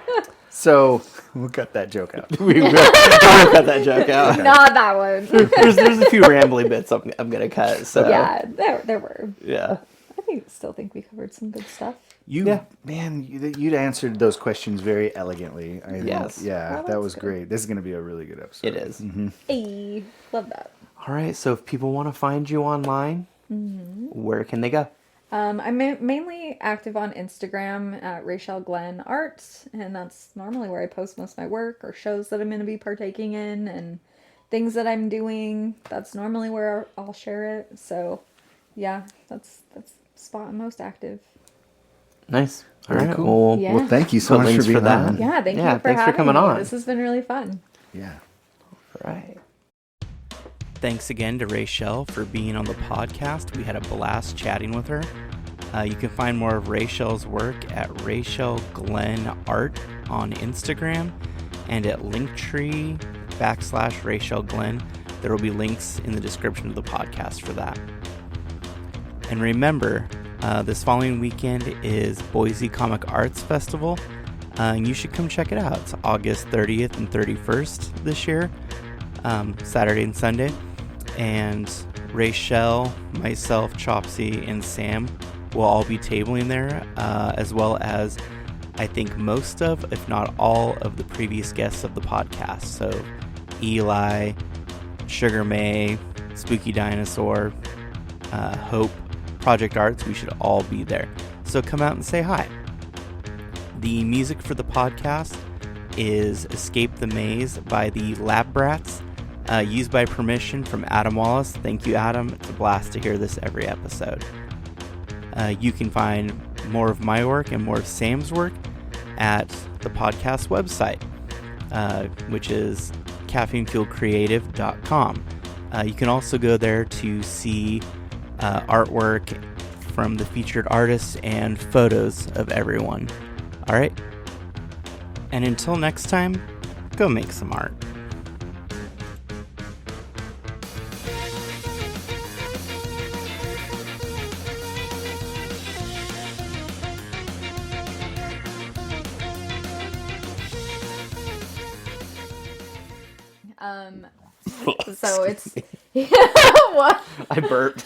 So we'll cut that joke out. We will cut that joke out. Not that one. There's a few rambly bits I'm gonna cut. So Yeah, there were. yeah. Still think we covered some good stuff. Man, you'd answered those questions very elegantly. I think. Yes. Yeah, Well, that that's was good. great. This is gonna be a really good episode. It is. Hey, love that. All right. So if people want to find you online, where can they go? I'm mainly active on Instagram at Rayshell Glenn Art, and that's normally where I post most of my work or shows that I'm going to be partaking in and things that I'm doing. That's normally where I'll share it. So, yeah, that's the spot I'm most active. Nice. All Very right. cool. Well, Yeah. Well, thank you so Put much links for being for that. on. Yeah, thank Yeah, you for thanks for having coming me. on. This has been really fun. Yeah. All right. Thanks again to Rayshell for being on the podcast. We had a blast chatting with her. You can find more of Rayshell's work at Rayshell Glenn Art on Instagram and at Linktree/Rayshell Glenn. There will be links in the description of the podcast for that. And remember, this following weekend is Boise Comic Arts Festival. And you should come check it out. It's August 30th and 31st this year, Saturday and Sunday. And Rayshell, myself, Chopsy, and Sam will all be tabling there, as well as I think most of, if not all, of the previous guests of the podcast. So Eli, Sugar May, Spooky Dinosaur, Hope, Project Arts, we should all be there. So come out and say hi. The music for the podcast is Escape the Maze by the Lab Brats, used by permission from Adam Wallace. Thank you, Adam. It's a blast to hear this every episode. You can find more of my work and more of Sam's work at the podcast website, which is caffeinefuelcreative.com. You can also go there to see artwork from the featured artists and photos of everyone. All right? And until next time, go make some art. So it's what? I burped.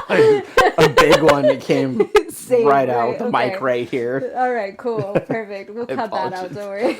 A big one that came Same, right out with the okay. mic right here. All right, cool, perfect. We'll cut that out. Apologies. Don't worry.